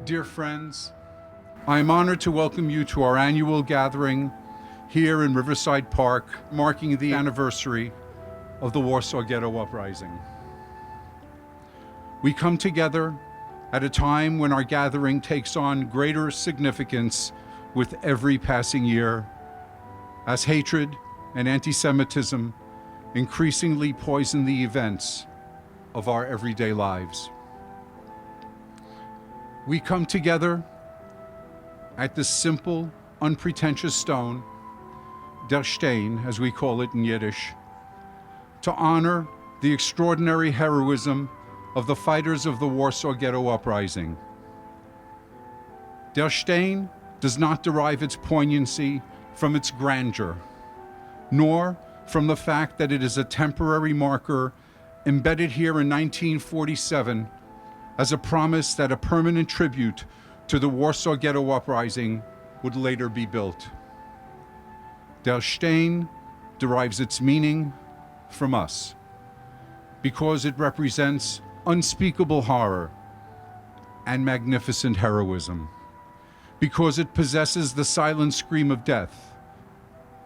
Dear friends, I am honored to welcome you to our annual gathering here in Riverside Park, marking the anniversary of the Warsaw Ghetto Uprising. We come together at a time when our gathering takes on greater significance with every passing year, as hatred and anti-Semitism increasingly poison the events of our everyday lives. We come together at this simple, unpretentious stone, der Stein, as we call it in Yiddish, to honor the extraordinary heroism of the fighters of the Warsaw Ghetto Uprising. Der Stein does not derive its poignancy from its grandeur, nor from the fact that it is a temporary marker embedded here in 1947 as a promise that a permanent tribute to the Warsaw Ghetto Uprising would later be built. Der Stein derives its meaning from us, because it represents unspeakable horror and magnificent heroism, because it possesses the silent scream of death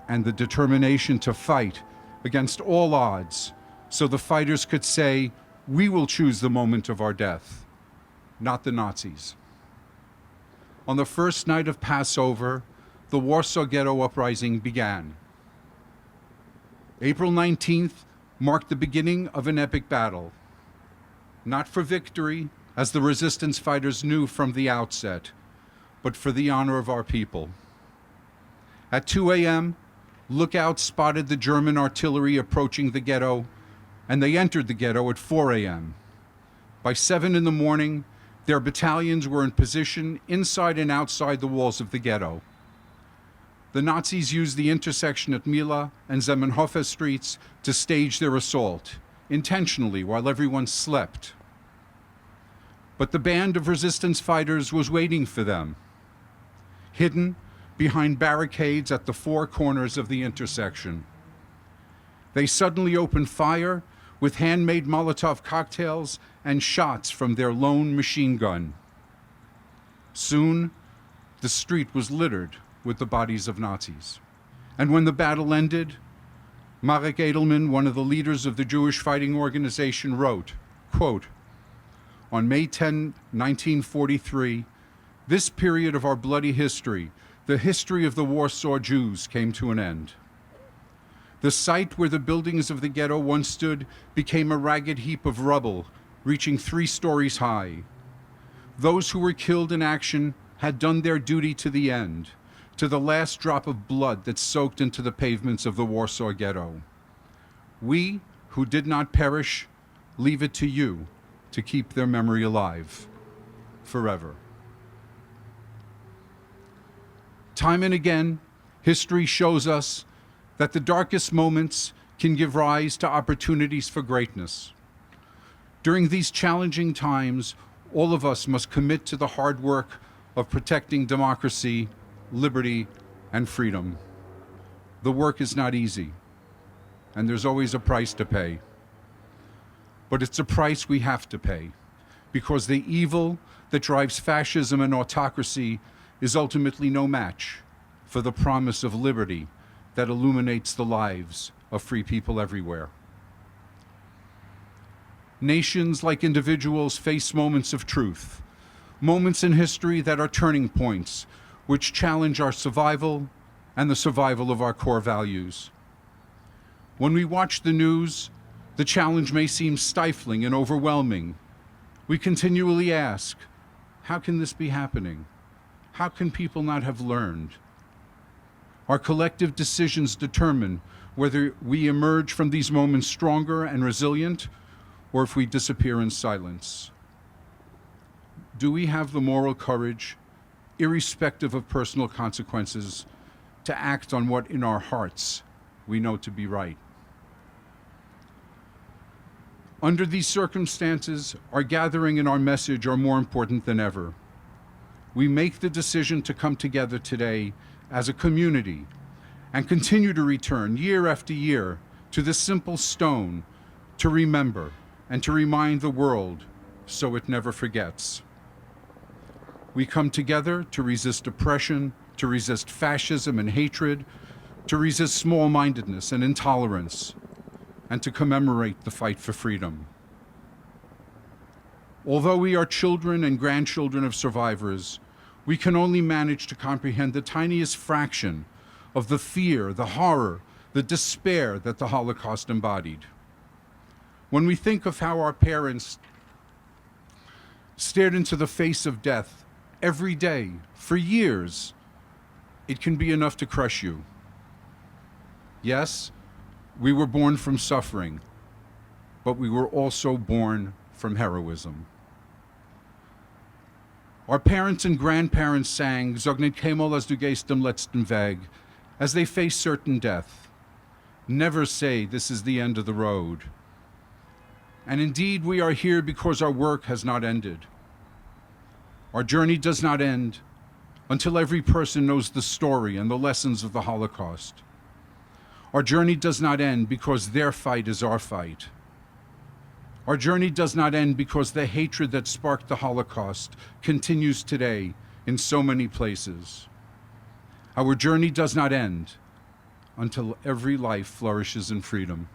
and the determination to fight against all odds, so the fighters could say, "We will choose the moment of our death, not the Nazis." On the first night of Passover, the Warsaw Ghetto Uprising began. April 19th marked the beginning of an epic battle, not for victory, as the resistance fighters knew from the outset, but for the honor of our people. At 2 a.m., lookouts spotted the German artillery approaching the ghetto, and they entered the ghetto at 4 a.m. By 7 in the morning, their battalions were in position inside and outside the walls of the ghetto. The Nazis used the intersection at Mila and Zamenhof streets to stage their assault, intentionally while everyone slept. But the band of resistance fighters was waiting for them, hidden behind barricades at the four corners of the intersection. They suddenly opened fire with handmade Molotov cocktails and shots from their lone machine gun. Soon, the street was littered with the bodies of Nazis. And when the battle ended, Marek Edelman, one of the leaders of the Jewish Fighting Organization, wrote, quote, "On May 10, 1943, this period of our bloody history, the history of the Warsaw Jews, came to an end. The site where the buildings of the ghetto once stood became a ragged heap of rubble, reaching 3 stories high. Those who were killed in action had done their duty to the end, to the last drop of blood that soaked into the pavements of the Warsaw Ghetto. We, who did not perish, leave it to you to keep their memory alive forever." Time and again, history shows us that the darkest moments can give rise to opportunities for greatness. During these challenging times, all of us must commit to the hard work of protecting democracy, liberty, and freedom. The work is not easy, and there's always a price to pay. But it's a price we have to pay, because the evil that drives fascism and autocracy is ultimately no match for the promise of liberty that illuminates the lives of free people everywhere. Nations, like individuals, face moments of truth, moments in history that are turning points, which challenge our survival and the survival of our core values. When we watch the news, the challenge may seem stifling and overwhelming. We continually ask, how can this be happening? How can people not have learned? Our collective decisions determine whether we emerge from these moments stronger and resilient, or if we disappear in silence. Do we have the moral courage, irrespective of personal consequences, to act on what in our hearts we know to be right? Under these circumstances, our gathering and our message are more important than ever. We make the decision to come together today as a community and continue to return year after year to this simple stone to remember and to remind the world so it never forgets. We come together to resist oppression, to resist fascism and hatred, to resist small-mindedness and intolerance, and to commemorate the fight for freedom. Although we are children and grandchildren of survivors, we can only manage to comprehend the tiniest fraction of the fear, the horror, the despair that the Holocaust embodied. When we think of how our parents stared into the face of death every day for years, it can be enough to crush you. Yes, we were born from suffering, but we were also born from heroism. Our parents and grandparents sang "Sag nicht keinmal, as du gehst dem letzten Weg" as they faced certain death. Never say this is the end of the road. And indeed, we are here because our work has not ended. Our journey does not end until every person knows the story and the lessons of the Holocaust. Our journey does not end because their fight is our fight. Our journey does not end because the hatred that sparked the Holocaust continues today in so many places. Our journey does not end until every life flourishes in freedom.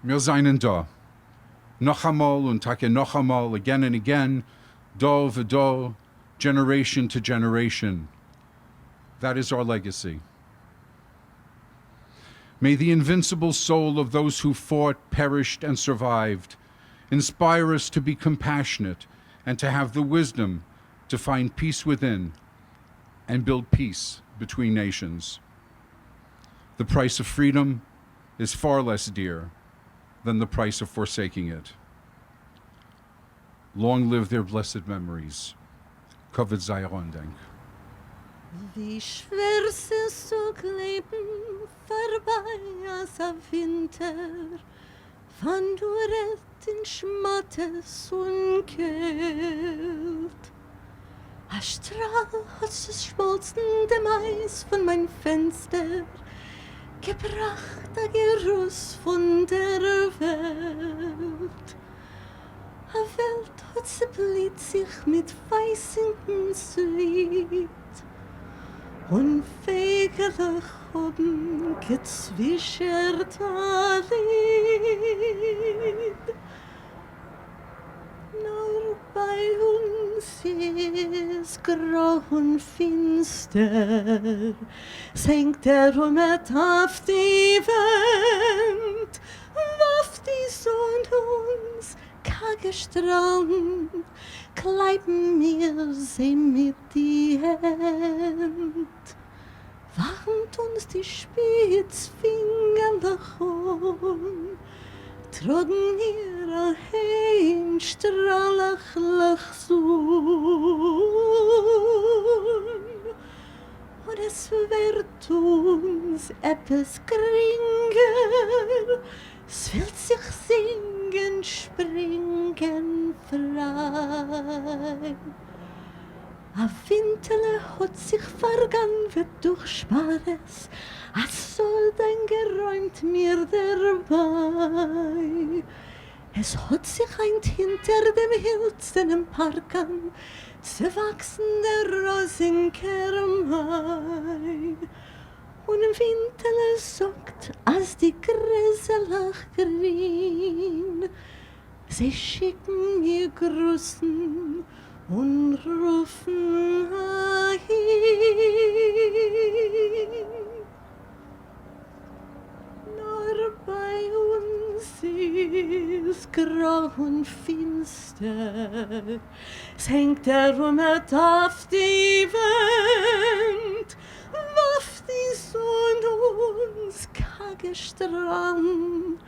Wir seien da, noch einmal und take noch einmal, again and again, do v'do, generation to generation. That is our legacy. May the invincible soul of those who fought, perished, and survived inspire us to be compassionate and to have the wisdom to find peace within and build peace between nations. The price of freedom is far less dear than the price of forsaking it. Long live their blessed memories. Kavod sei Ondank. Wie schwer es ist zu leben, vorbei als ein Winter, wann du rett in Schmattes und Kält. Ein Strahl hat das schmolzende Mais von mein Fenster gebracht, ein Geruss von der Welt. A Welt hat zerblüht sich mit weißem Zwiet. Und Vögel haben gezwischert ein Lied. Nur bei uns ist grau und finster, senkt der Rumet auf die Wand, warf die Sonne uns karge Strahlen, kleiben mir sie mit die Hand. Warnt uns die Spitzfinger davon, trocken ihre Heim strahlach sun. Und es wird uns etwas geringer, es will sich singen, springen frei. A Winterle hat sich vergangen, wird durch Spares, als soll denn geräumt mir dabei. Es hat sich eint hinter dem Hilzen im Parken, zu wachsen der Rosenkermai. Und im Winterle sagt, als die Gräselach grün, sie schicken mir Grüßen und rufen ein. Nur bei uns ist grau und finster, es hängt der Rumet auf die Wand, warf die Sonne uns karge Strand,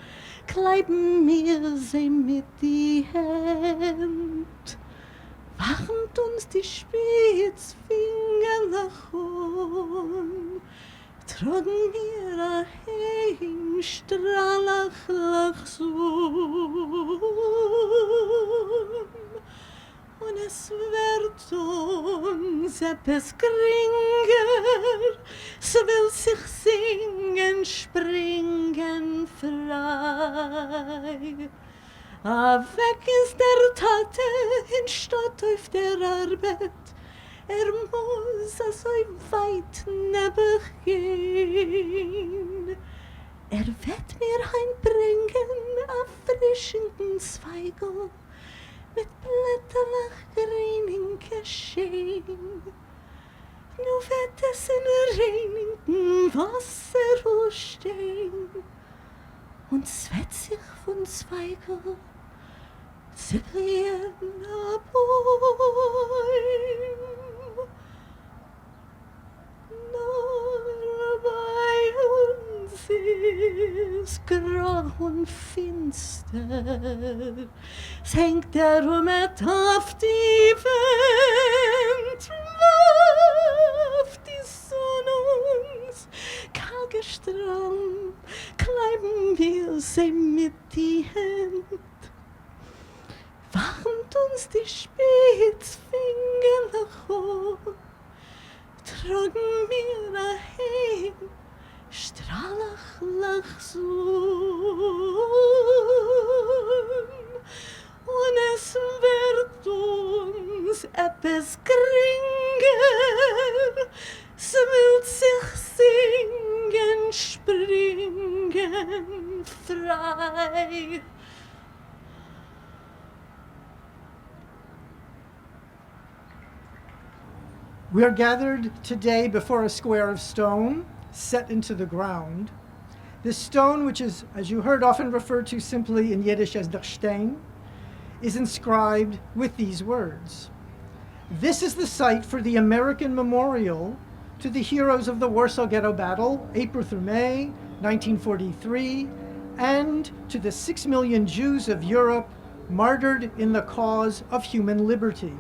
kleiben mir sie mit die Hand. Warnt uns die Spitzfinger davon, trocken ihre Heim strahlach sun. Und es wird uns etwas geringer, es will sich singen, springen frei. Weg ist der Tate in Stadt auf der Arbeit. Muss so weit neben gehen. Wird mir heimbringen a frischen Zweigel mit blätterlich grünen Geschehen. Nu wird es in reinigen Wasser stehen und es wird sich von Zweigel zippeln ab. Nur bei uns ist grau und finster, es hängt der Rummet auf die Wind, wirft die Sonne uns kalt gestrahlt, kleiben wir sie mit die Hand. Warmt uns die Spitzfinger hoch, tragen mir daheim, strahlach Lachsun. Und es wird uns etwas geringer, es will sich singen, springen, frei. We are gathered today before a square of stone set into the ground. This stone, which is, as you heard, often referred to simply in Yiddish as der Stein, is inscribed with these words. This is the site for the American memorial to the heroes of the Warsaw Ghetto Battle, April through May, 1943, and to the 6 million Jews of Europe martyred in the cause of human liberty.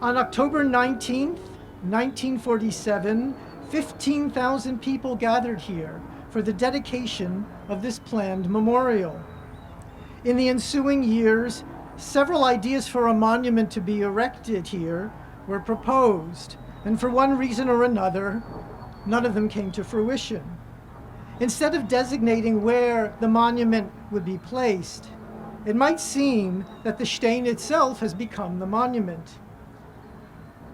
On October 19th, 1947, 15,000 people gathered here for the dedication of this planned memorial. In the ensuing years, several ideas for a monument to be erected here were proposed, and for one reason or another, none of them came to fruition. Instead of designating where the monument would be placed, it might seem that the Stein itself has become the monument.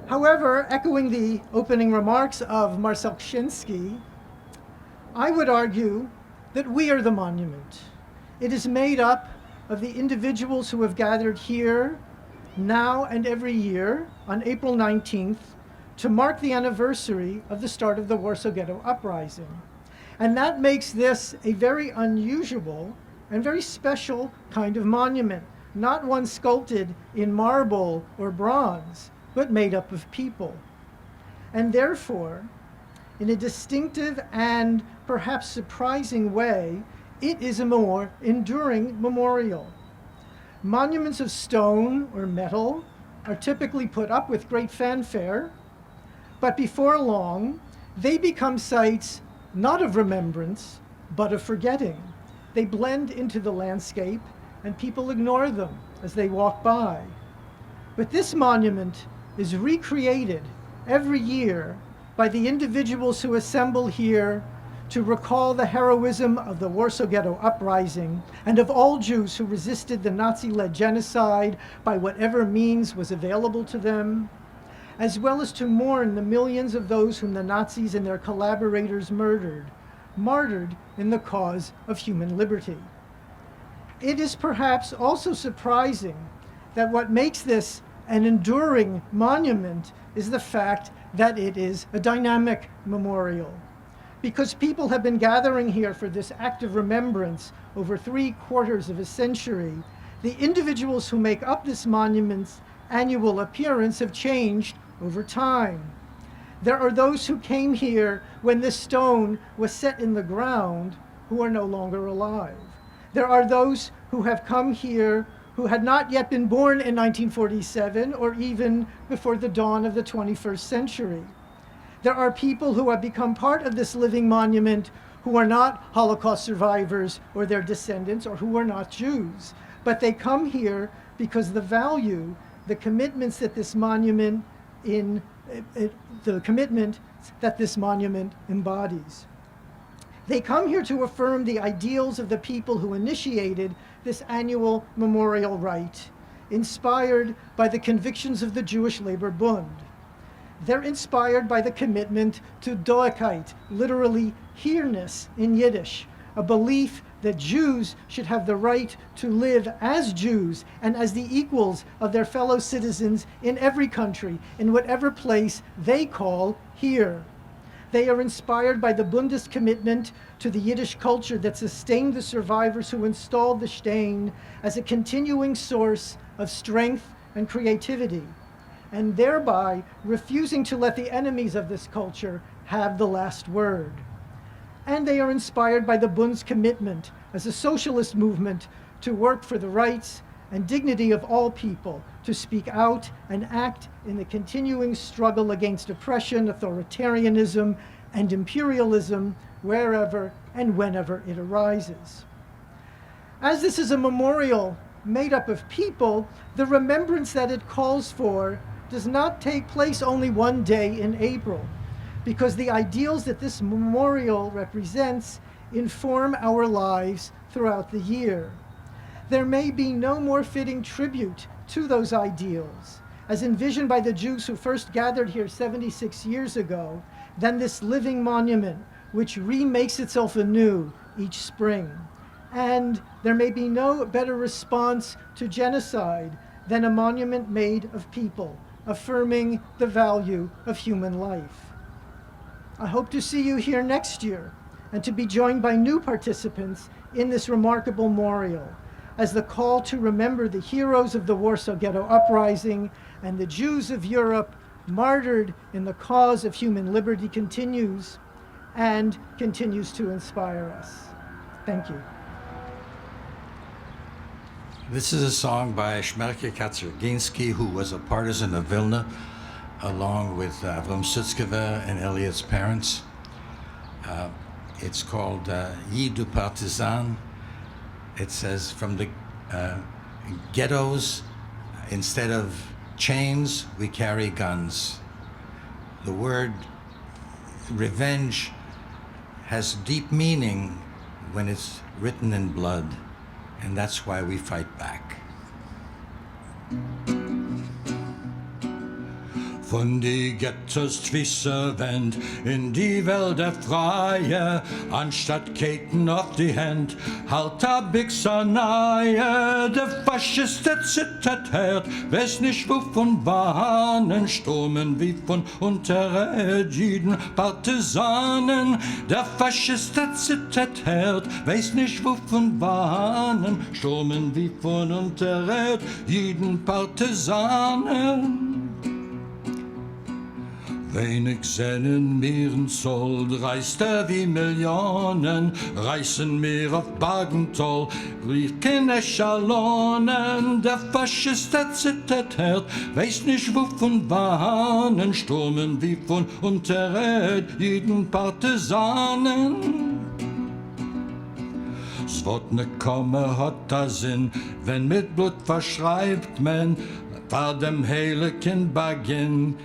However, echoing the opening remarks of Marcel Kshinsky, I would argue that we are the monument. It is made up of the individuals who have gathered here now and every year on April 19th to mark the anniversary of the start of the Warsaw Ghetto Uprising. And that makes this a very unusual and very special kind of monument, not one sculpted in marble or bronze, but made up of people. And therefore, in a distinctive and perhaps surprising way, it is a more enduring memorial. Monuments of stone or metal are typically put up with great fanfare, but before long, they become sites not of remembrance, but of forgetting. They blend into the landscape, and people ignore them as they walk by. But this monument is recreated every year by the individuals who assemble here to recall the heroism of the Warsaw Ghetto Uprising and of all Jews who resisted the Nazi-led genocide by whatever means was available to them, as well as to mourn the millions of those whom the Nazis and their collaborators martyred in the cause of human liberty. It is perhaps also surprising that what makes this an enduring monument is the fact that it is a dynamic memorial. Because people have been gathering here for this act of remembrance over 3/4 of a century, the individuals who make up this monument's annual appearance have changed over time. There are those who came here when this stone was set in the ground who are no longer alive. There are those who have come here who had not yet been born in 1947 or even before the dawn of the 21st century. There are people who have become part of this living monument who are not Holocaust survivors or their descendants or who are not Jews, but they come here because the value, the commitments that this monument embodies. They come here to affirm the ideals of the people who initiated this annual memorial rite, inspired by the convictions of the Jewish Labor Bund. They're inspired by the commitment to Doekheit, literally here-ness in Yiddish, a belief that Jews should have the right to live as Jews and as the equals of their fellow citizens in every country, in whatever place they call here. They are inspired by the Bundist commitment to the Yiddish culture that sustained the survivors who installed the Stein as a continuing source of strength and creativity, and thereby refusing to let the enemies of this culture have the last word. And they are inspired by the Bund's commitment as a socialist movement to work for the rights and dignity of all people, to speak out and act in the continuing struggle against oppression, authoritarianism, and imperialism wherever and whenever it arises. As this is a memorial made up of people, the remembrance that it calls for does not take place only one day in April, because the ideals that this memorial represents inform our lives throughout the year. There may be no more fitting tribute to those ideals, as envisioned by the Jews who first gathered here 76 years ago, than this living monument, which remakes itself anew each spring. And there may be no better response to genocide than a monument made of people, affirming the value of human life. I hope to see you here next year and to be joined by new participants in this remarkable memorial as the call to remember the heroes of the Warsaw Ghetto Uprising and the Jews of Europe martyred in the cause of human liberty continues and continues to inspire us. Thank you. This is a song by Shmerke Kaczerginski, who was a partisan of Vilna, along with Avram Sutzkever and Elliot's parents. It's called Yid du Partisan. It says, from the ghettos, instead of chains, we carry guns. The word revenge has deep meaning when it's written in blood, and that's why we fight back. Von die Ghettos Twisserwend in die Welt der Freie, anstatt Keten auf die Hand, halt a Bixer nahe. Der Faschist, der zittert hört, weiß nicht wovon Wahnen stürmen wie von unteren Jiden Partisanen. Der Faschist, der zittert hört, weiß nicht wovon Wahnen stürmen wie von unteren Jiden Partisanen. Wenig seinen Meeren Zoll, reißt wie Millionen, reißen Meer auf Bagentoll, rief keine Schalonen. Der Faschist, der zittert hört, weiß nicht wovon Wahnen stürmen wie von unteren jeden Partisanen. Es wird ne komme, hat da Sinn, wenn mit Blut verschreibt man, war dem heiligen Beginn.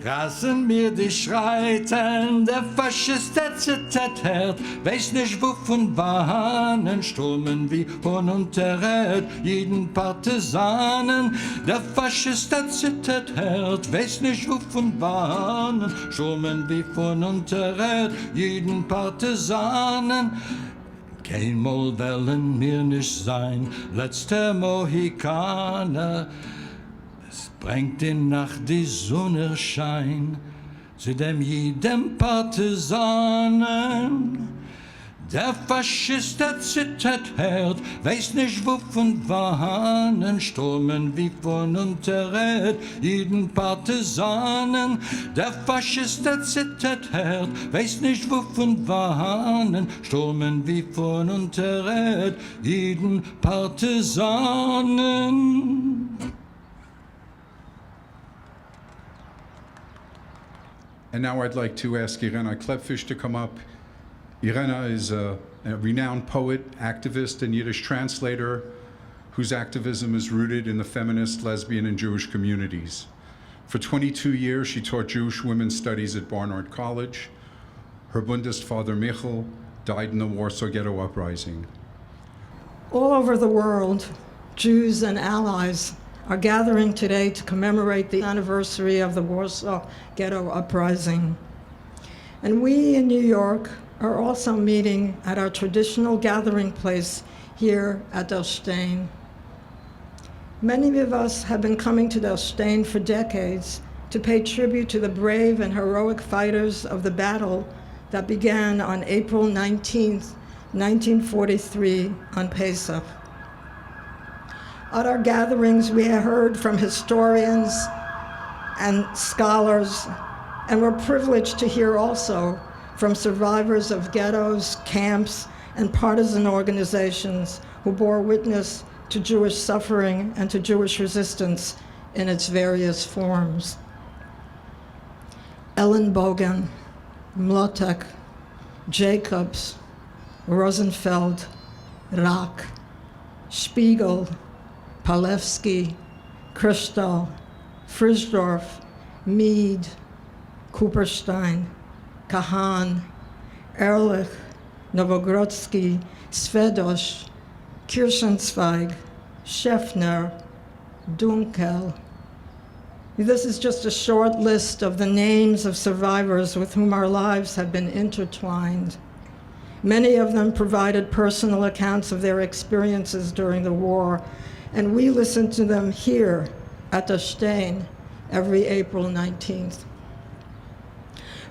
Rasen mir die Schreiten, der Faschist, der zittert hört, weiß nicht wovon Wahnen stürmen wie von unteren jeden Partisanen. Der Faschist, der zittert hört, weiß nicht wovon Wahnen stürmen wie von unteren jeden Partisanen. Keinmal wollen mir nicht sein, letzter Mohikaner. Bringt in Nacht die Sonnenschein zu dem jedem Partisanen. Der Faschist, der zittert hört, weiß nicht wovon Wahnen stürmen wie von unteren jeden Partisanen. Der Faschist, der zittert hört, weiß nicht wovon Wahnen stürmen wie von unteren jeden Partisanen. And now I'd like to ask Irena Klepfish to come up. Irena is a renowned poet, activist, and Yiddish translator whose activism is rooted in the feminist, lesbian, and Jewish communities. For 22 years, she taught Jewish women's studies at Barnard College. Her Bundist father Michal died in the Warsaw Ghetto Uprising. All over the world, Jews and allies are gathering today to commemorate the anniversary of the Warsaw Ghetto Uprising. And we in New York are also meeting at our traditional gathering place here at Der Stein. Many of us have been coming to Der Stein for decades to pay tribute to the brave and heroic fighters of the battle that began on April 19th, 1943 on Pesach. At our gatherings, we have heard from historians and scholars, and we're privileged to hear also from survivors of ghettos, camps, and partisan organizations who bore witness to Jewish suffering and to Jewish resistance in its various forms. Ellenbogen, Mlotek, Jacobs, Rosenfeld, Rack, Spiegel, Palevsky, Kristall, Frisdorf, Mead, Cooperstein, Kahan, Ehrlich, Novogrodsky, Svedosh, Kirchenzweig, Schäffner, Dunkel. This is just a short list of the names of survivors with whom our lives have been intertwined. Many of them provided personal accounts of their experiences during the war, and we listen to them here at Der Stein every April 19th.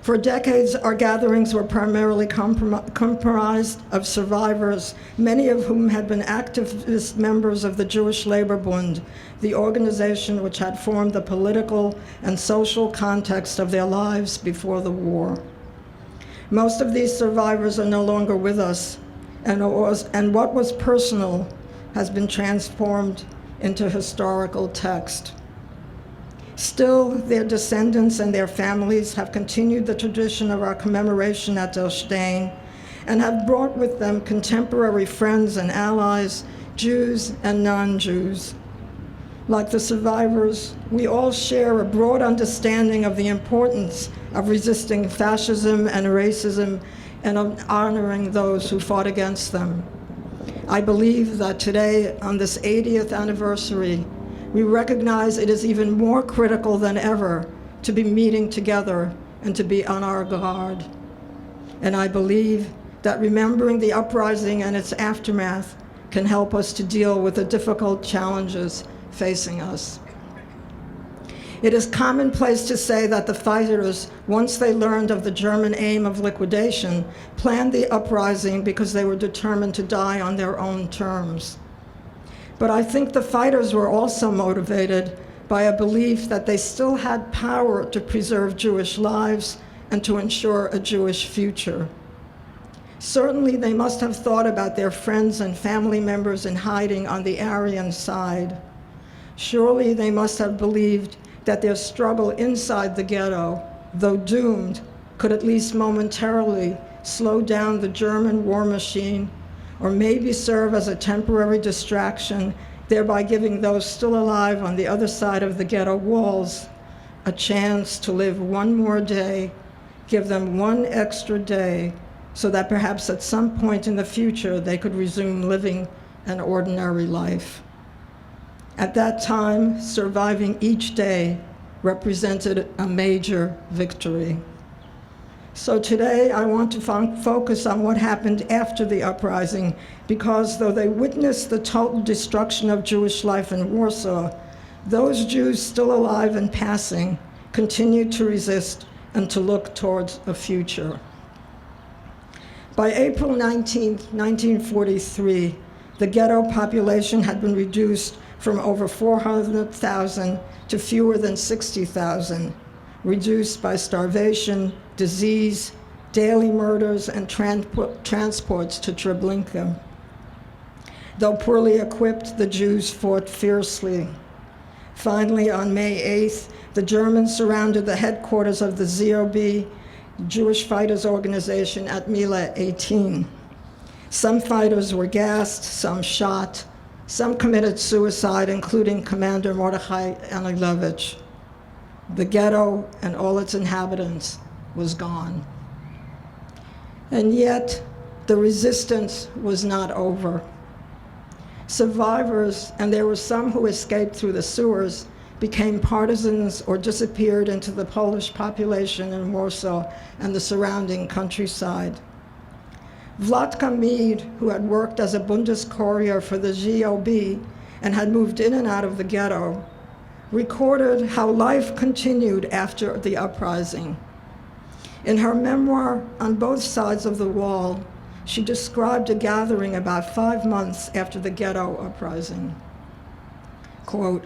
For decades, our gatherings were primarily comprised of survivors, many of whom had been activist members of the Jewish Labor Bund, the organization which had formed the political and social context of their lives before the war. Most of these survivors are no longer with us, and what was personal has been transformed into historical text. Still, their descendants and their families have continued the tradition of our commemoration at Der Stein and have brought with them contemporary friends and allies, Jews and non-Jews. Like the survivors, we all share a broad understanding of the importance of resisting fascism and racism and of honoring those who fought against them. I believe that today, on this 80th anniversary, we recognize it is even more critical than ever to be meeting together and to be on our guard. And I believe that remembering the uprising and its aftermath can help us to deal with the difficult challenges facing us. It is commonplace to say that the fighters, once they learned of the German aim of liquidation, planned the uprising because they were determined to die on their own terms. But I think the fighters were also motivated by a belief that they still had power to preserve Jewish lives and to ensure a Jewish future. Certainly, they must have thought about their friends and family members in hiding on the Aryan side. Surely, they must have believed that their struggle inside the ghetto, though doomed, could at least momentarily slow down the German war machine, or maybe serve as a temporary distraction, thereby giving those still alive on the other side of the ghetto walls a chance to live one more day, give them one extra day, so that perhaps at some point in the future they could resume living an ordinary life. At that time, surviving each day represented a major victory. So today, I want to focus on what happened after the uprising, because though they witnessed the total destruction of Jewish life in Warsaw, those Jews still alive and passing continued to resist and to look towards a future. By April 19, 1943, the ghetto population had been reduced from over 400,000 to fewer than 60,000, reduced by starvation, disease, daily murders, and transports to Treblinka. Though poorly equipped, the Jews fought fiercely. Finally, on May 8th, the Germans surrounded the headquarters of the ZOB, Jewish Fighters Organization, at Mila 18. Some fighters were gassed, some shot, some committed suicide, including Commander Mordechai Anilevich. The ghetto and all its inhabitants was gone. And yet, the resistance was not over. Survivors, and there were some who escaped through the sewers, became partisans or disappeared into the Polish population in Warsaw and the surrounding countryside. Władka Mead, who had worked as a Bundescourier for the GOB and had moved in and out of the ghetto, recorded how life continued after the uprising. In her memoir, On Both Sides of the Wall, she described a gathering about 5 months after the ghetto uprising. Quote,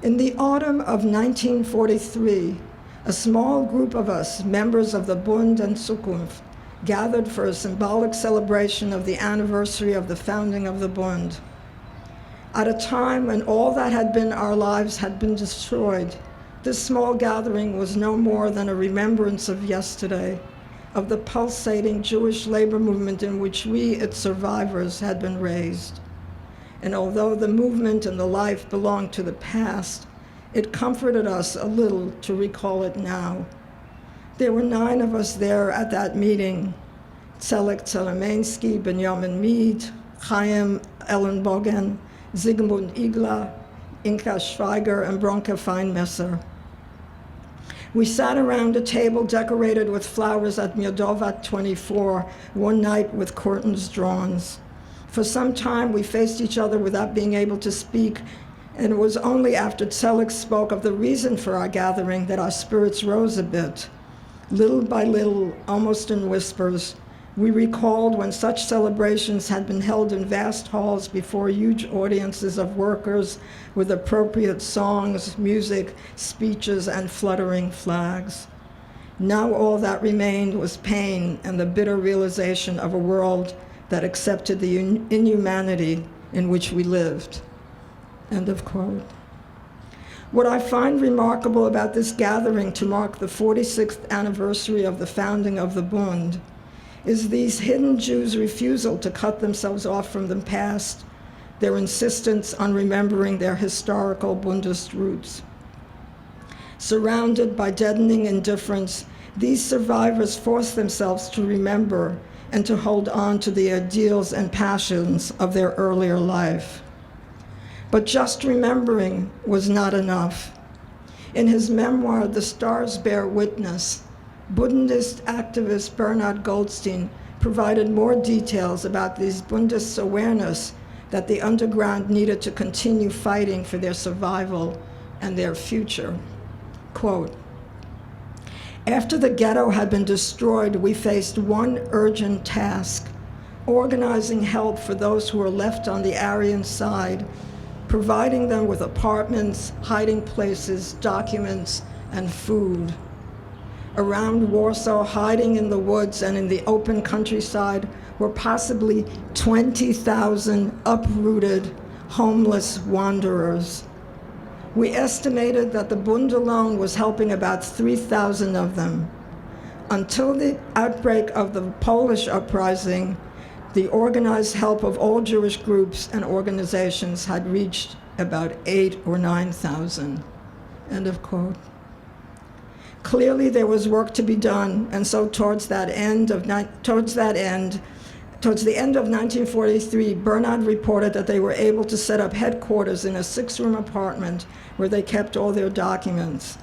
"In the autumn of 1943, a small group of us, members of the Bund and Zukunft, gathered for a symbolic celebration of the anniversary of the founding of the Bund. At a time when all that had been our lives had been destroyed, this small gathering was no more than a remembrance of yesterday, of the pulsating Jewish labor movement in which we, its survivors, had been raised. And although the movement and the life belonged to the past, it comforted us a little to recall it now. There were 9 of us there at that meeting: Tzelek Tselemansky, Benjamin Mead, Chaim Ellenbogen, Zygmunt Igla, Inka Schweiger, and Bronke Feinmesser. We sat around a table decorated with flowers at Miodowat 24, one night with curtains drawn. For some time, we faced each other without being able to speak, and it was only after Tzelek spoke of the reason for our gathering that our spirits rose a bit. Little by little, almost in whispers, we recalled when such celebrations had been held in vast halls before huge audiences of workers with appropriate songs, music, speeches, and fluttering flags. Now all that remained was pain and the bitter realization of a world that accepted the inhumanity in which we lived." End of quote. What I find remarkable about this gathering to mark the 46th anniversary of the founding of the Bund is these hidden Jews' refusal to cut themselves off from the past, their insistence on remembering their historical Bundist roots. Surrounded by deadening indifference, these survivors force themselves to remember and to hold on to the ideals and passions of their earlier life. But just remembering was not enough. In his memoir, The Stars Bear Witness, Bundist activist Bernard Goldstein provided more details about these Bundists' awareness that the underground needed to continue fighting for their survival and their future. Quote, "After the ghetto had been destroyed, we faced one urgent task: organizing help for those who were left on the Aryan side, providing them with apartments, hiding places, documents, and food. Around Warsaw, hiding in the woods and in the open countryside, were possibly 20,000 uprooted, homeless wanderers. We estimated that the Bund alone was helping about 3,000 of them. Until the outbreak of the Polish uprising, the organized help of all Jewish groups and organizations had reached about 8,000 or 9,000. End of quote. Clearly, there was work to be done, and so towards the end of 1943, Bernard reported that they were able to set up headquarters in a 6-room apartment where they kept all their documents.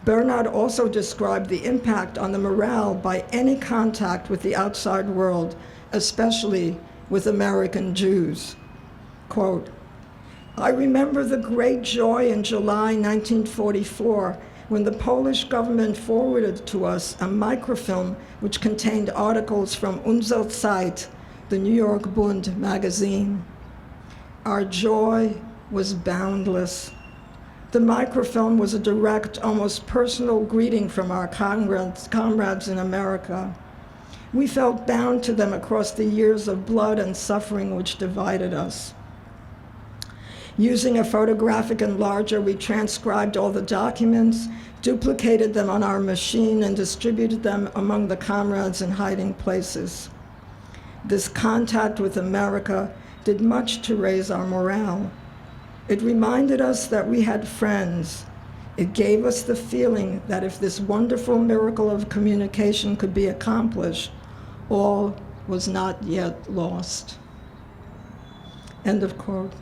Bernard also described the impact on the morale by any contact with the outside world, especially with American Jews. Quote, "I remember the great joy in July 1944 when the Polish government forwarded to us a microfilm which contained articles from Unsere Zeit, the New York Bund magazine. Our joy was boundless. The microfilm was a direct, almost personal greeting from our comrades in America. We felt bound to them across the years of blood and suffering which divided us. Using a photographic enlarger, we transcribed all the documents, duplicated them on our machine, and distributed them among the comrades in hiding places. This contact with America did much to raise our morale. It reminded us that we had friends. It gave us the feeling that if this wonderful miracle of communication could be accomplished, all was not yet lost. End of quote.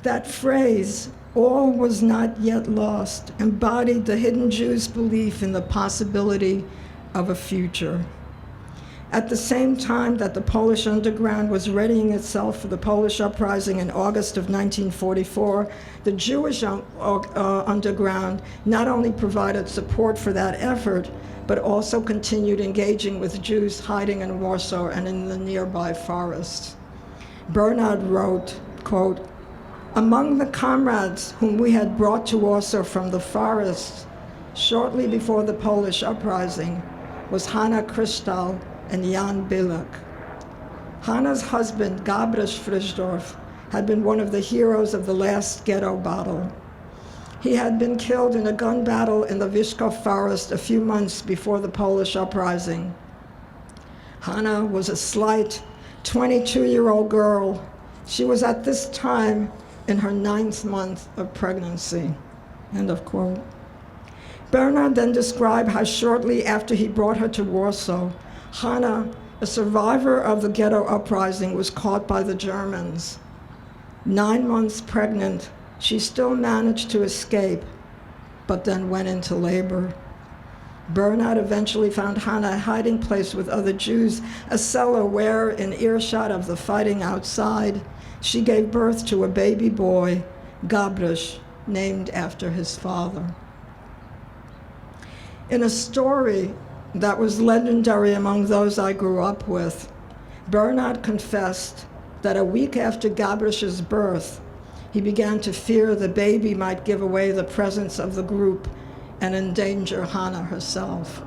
That phrase, all was not yet lost, embodied the hidden Jews' belief in the possibility of a future. At the same time that the Polish underground was readying itself for the Polish uprising in August of 1944, the Jewish underground not only provided support for that effort, but also continued engaging with Jews hiding in Warsaw and in the nearby forests. Bernard wrote, quote, "Among the comrades whom we had brought to Warsaw from the forests shortly before the Polish uprising was Hanna Krystal and Jan Bilek. Hanna's husband, Gabrish Frischdorf, had been one of the heroes of the last ghetto battle. He had been killed in a gun battle in the Vyshkov forest a few months before the Polish uprising. Hanna was a slight 22-year-old girl. She was at this time in her 9th month of pregnancy." End of quote. Bernard then described how shortly after he brought her to Warsaw, Hanna, a survivor of the ghetto uprising, was caught by the Germans. 9 months pregnant, she still managed to escape, but then went into labor. Bernard eventually found Hanna a hiding place with other Jews, a cellar where, in earshot of the fighting outside, she gave birth to a baby boy, Gabrish, named after his father. In a story that was legendary among those I grew up with, Bernard confessed that a week after Gabrish's birth, he began to fear the baby might give away the presence of the group and endanger Hanna herself.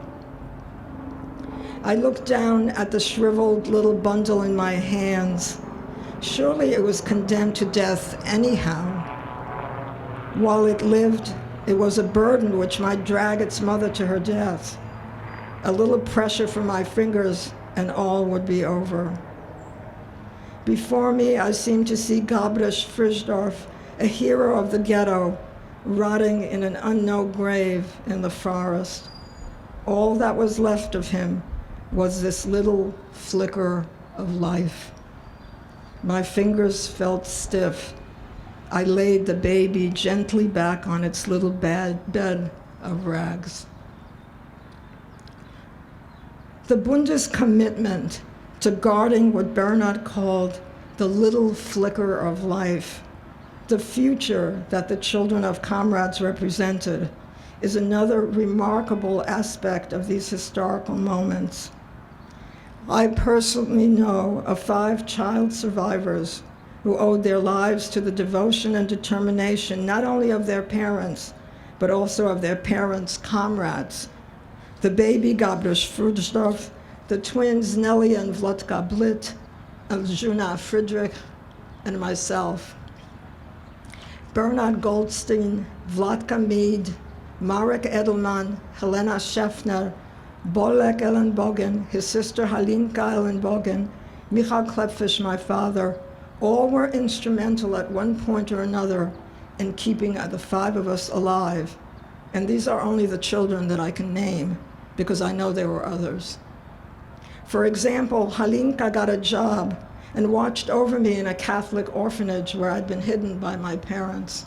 I looked down at the shriveled little bundle in my hands. Surely it was condemned to death anyhow. While it lived, it was a burden which might drag its mother to her death. A little pressure from my fingers and all would be over. Before me, I seemed to see Gabrish Frischdorf, a hero of the ghetto, rotting in an unknown grave in the forest. All that was left of him was this little flicker of life. My fingers felt stiff. I laid the baby gently back on its little bed of rags. The Bund's commitment to guarding what Bernard called the little flicker of life, the future that the children of comrades represented, is another remarkable aspect of these historical moments. I personally know of 5 child survivors who owed their lives to the devotion and determination not only of their parents, but also of their parents' comrades. The baby Gabrish Frischdorf, the twins Nelly and Vlotka Blit, Aljuna Friedrich, and myself. Bernard Goldstein, Vlotka Mead, Marek Edelman, Helena Scheffner, Bolek Ellenbogen, his sister Halinka Ellenbogen, Michal Klepfish, my father, all were instrumental at one point or another in keeping the 5 of us alive. And these are only the children that I can name, because I know there were others. For example, Halinka got a job and watched over me in a Catholic orphanage where I'd been hidden by my parents.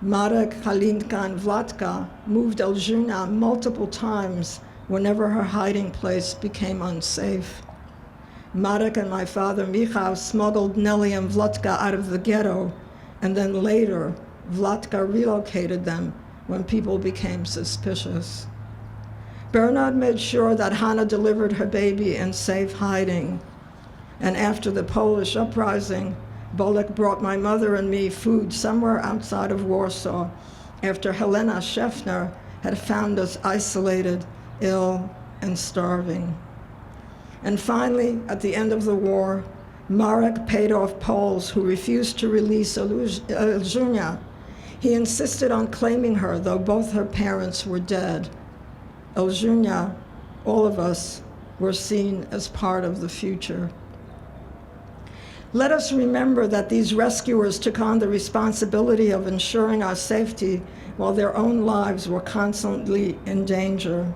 Marek, Halinka, and Vlotka moved Aljuna multiple times whenever her hiding place became unsafe. Marek and my father Michał smuggled Nelly and Vlotka out of the ghetto, and then later, Vlotka relocated them when people became suspicious. Bernard made sure that Hanna delivered her baby in safe hiding. And after the Polish uprising, Bolek brought my mother and me food somewhere outside of Warsaw after Helena Scheffner had found us isolated, ill, and starving. And finally, at the end of the war, Marek paid off Poles who refused to release Elżunia. He insisted on claiming her, though both her parents were dead. Elżunia, all of us, were seen as part of the future. Let us remember that these rescuers took on the responsibility of ensuring our safety while their own lives were constantly in danger.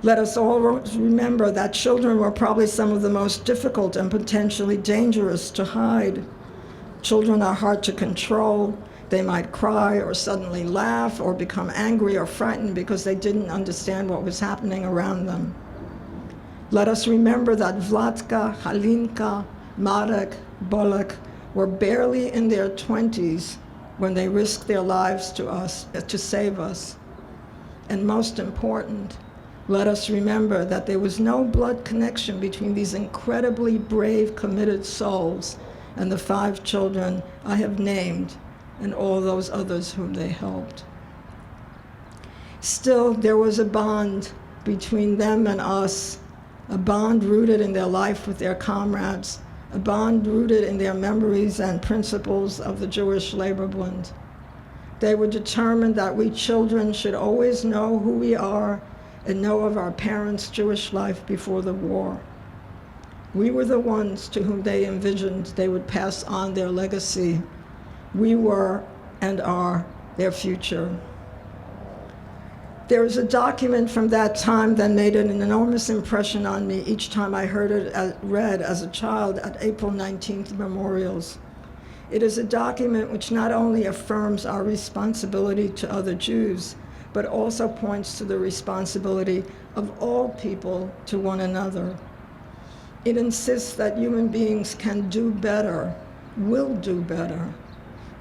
Let us all remember that children were probably some of the most difficult and potentially dangerous to hide. Children are hard to control. They might cry or suddenly laugh or become angry or frightened because they didn't understand what was happening around them. Let us remember that Vladka, Halinka, Marek, Bolek were barely in their 20s when they risked their lives to save us. And most important, let us remember that there was no blood connection between these incredibly brave, committed souls and the 5 children I have named and all those others whom they helped. Still, there was a bond between them and us, a bond rooted in their life with their comrades, a bond rooted in their memories and principles of the Jewish Labor Bund. They were determined that we children should always know who we are and know of our parents' Jewish life before the war. We were the ones to whom they envisioned they would pass on their legacy. We were and are their future. There is a document from that time that made an enormous impression on me each time I heard it read as a child at April 19th memorials. It is a document which not only affirms our responsibility to other Jews, but also points to the responsibility of all people to one another. It insists that human beings can do better, will do better.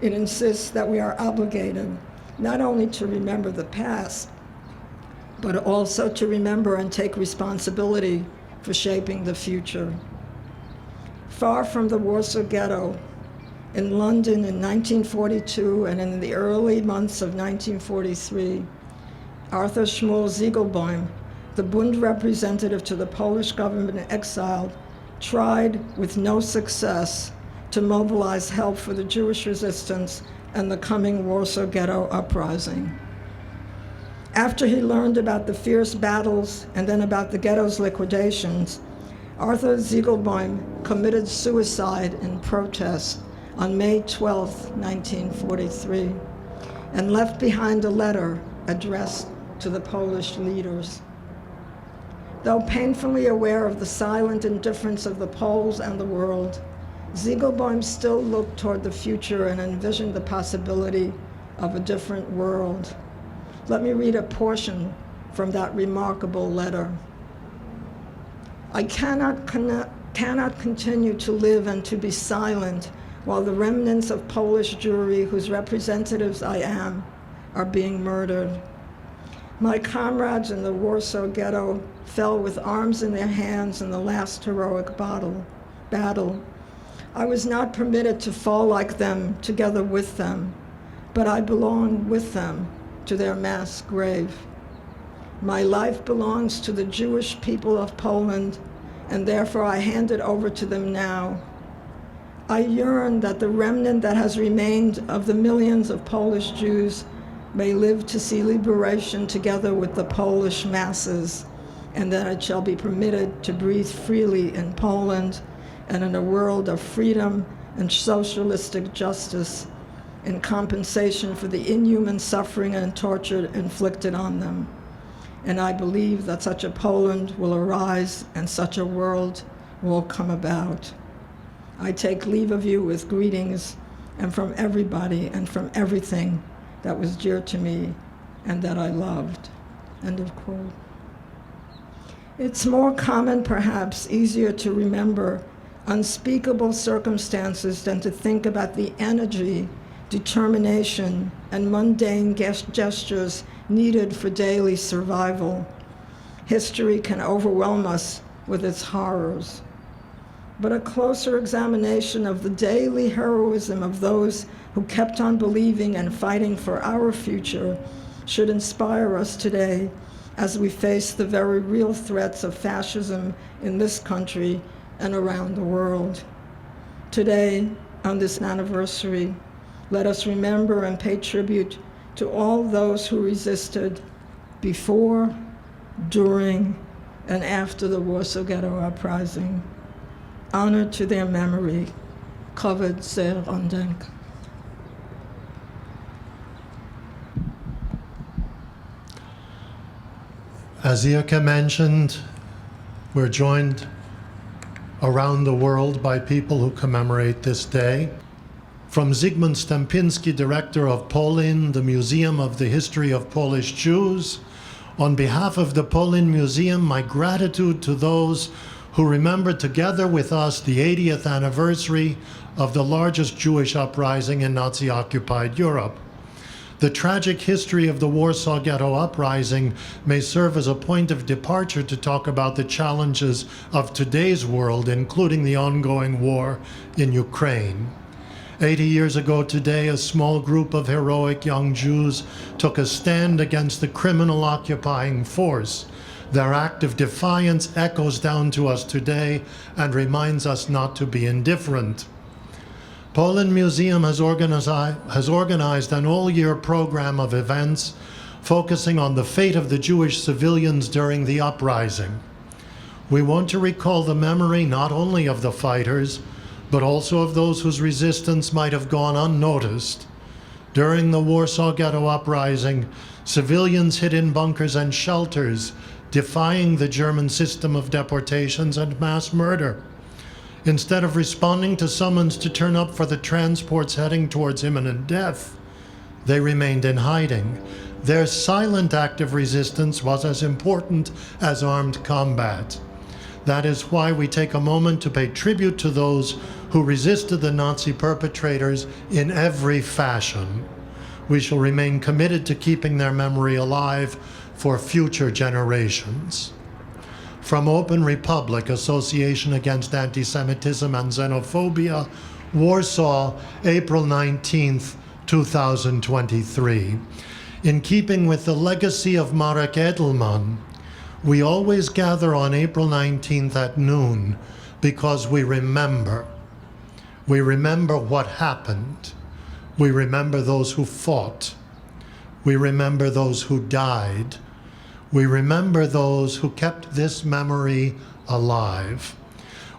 It insists that we are obligated not only to remember the past, but also to remember and take responsibility for shaping the future. Far from the Warsaw Ghetto, in London in 1942 and in the early months of 1943, Arthur Shmuel Ziegelbaum, the Bund representative to the Polish government in exile, tried with no success to mobilize help for the Jewish resistance and the coming Warsaw Ghetto Uprising. After he learned about the fierce battles and then about the ghetto's liquidations, Arthur Ziegelbaum committed suicide in protest on May 12, 1943, and left behind a letter addressed to the Polish leaders. Though painfully aware of the silent indifference of the Poles and the world, Ziegelbaum still looked toward the future and envisioned the possibility of a different world. Let me read a portion from that remarkable letter. I cannot continue to live and to be silent while the remnants of Polish Jewry, whose representatives I am, are being murdered. My comrades in the Warsaw Ghetto fell with arms in their hands in the last heroic battle. I was not permitted to fall like them, together with them, but I belong with them to their mass grave. My life belongs to the Jewish people of Poland, and therefore I hand it over to them now. I yearn that the remnant that has remained of the millions of Polish Jews may live to see liberation together with the Polish masses, and that it shall be permitted to breathe freely in Poland and in a world of freedom and socialistic justice in compensation for the inhuman suffering and torture inflicted on them. And I believe that such a Poland will arise and such a world will come about. I take leave of you with greetings and from everybody and from everything that was dear to me and that I loved. End of quote. It's more common, perhaps easier to remember unspeakable circumstances than to think about the energy, determination, and mundane gestures needed for daily survival. History can overwhelm us with its horrors. But a closer examination of the daily heroism of those who kept on believing and fighting for our future should inspire us today as we face the very real threats of fascism in this country and around the world. Today, on this anniversary, let us remember and pay tribute to all those who resisted before, during, and after the Warsaw Ghetto Uprising. Honor to their memory. Kavod Zer Ondenk. As Irka mentioned, we're joined around the world by people who commemorate this day. From Zygmunt Stępiński, director of Polin, the Museum of the History of Polish Jews, on behalf of the Polin Museum, my gratitude to those who remember together with us the 80th anniversary of the largest Jewish uprising in Nazi-occupied Europe. The tragic history of the Warsaw Ghetto Uprising may serve as a point of departure to talk about the challenges of today's world, including the ongoing war in Ukraine. 80 years ago today, a small group of heroic young Jews took a stand against the criminal occupying force. Their act of defiance echoes down to us today and reminds us not to be indifferent. Polin Museum has organized an all-year program of events focusing on the fate of the Jewish civilians during the uprising. We want to recall the memory not only of the fighters, but also of those whose resistance might have gone unnoticed. During the Warsaw Ghetto Uprising, civilians hid in bunkers and shelters, defying the German system of deportations and mass murder. Instead of responding to summons to turn up for the transports heading towards imminent death, they remained in hiding. Their silent act of resistance was as important as armed combat. That is why we take a moment to pay tribute to those who resisted the Nazi perpetrators in every fashion. We shall remain committed to keeping their memory alive for future generations. From Open Republic, Association Against Anti-Semitism and Xenophobia, Warsaw, April 19th, 2023. In keeping with the legacy of Marek Edelman, we always gather on April 19th at noon because we remember. We remember what happened. We remember those who fought. We remember those who died. We remember those who kept this memory alive.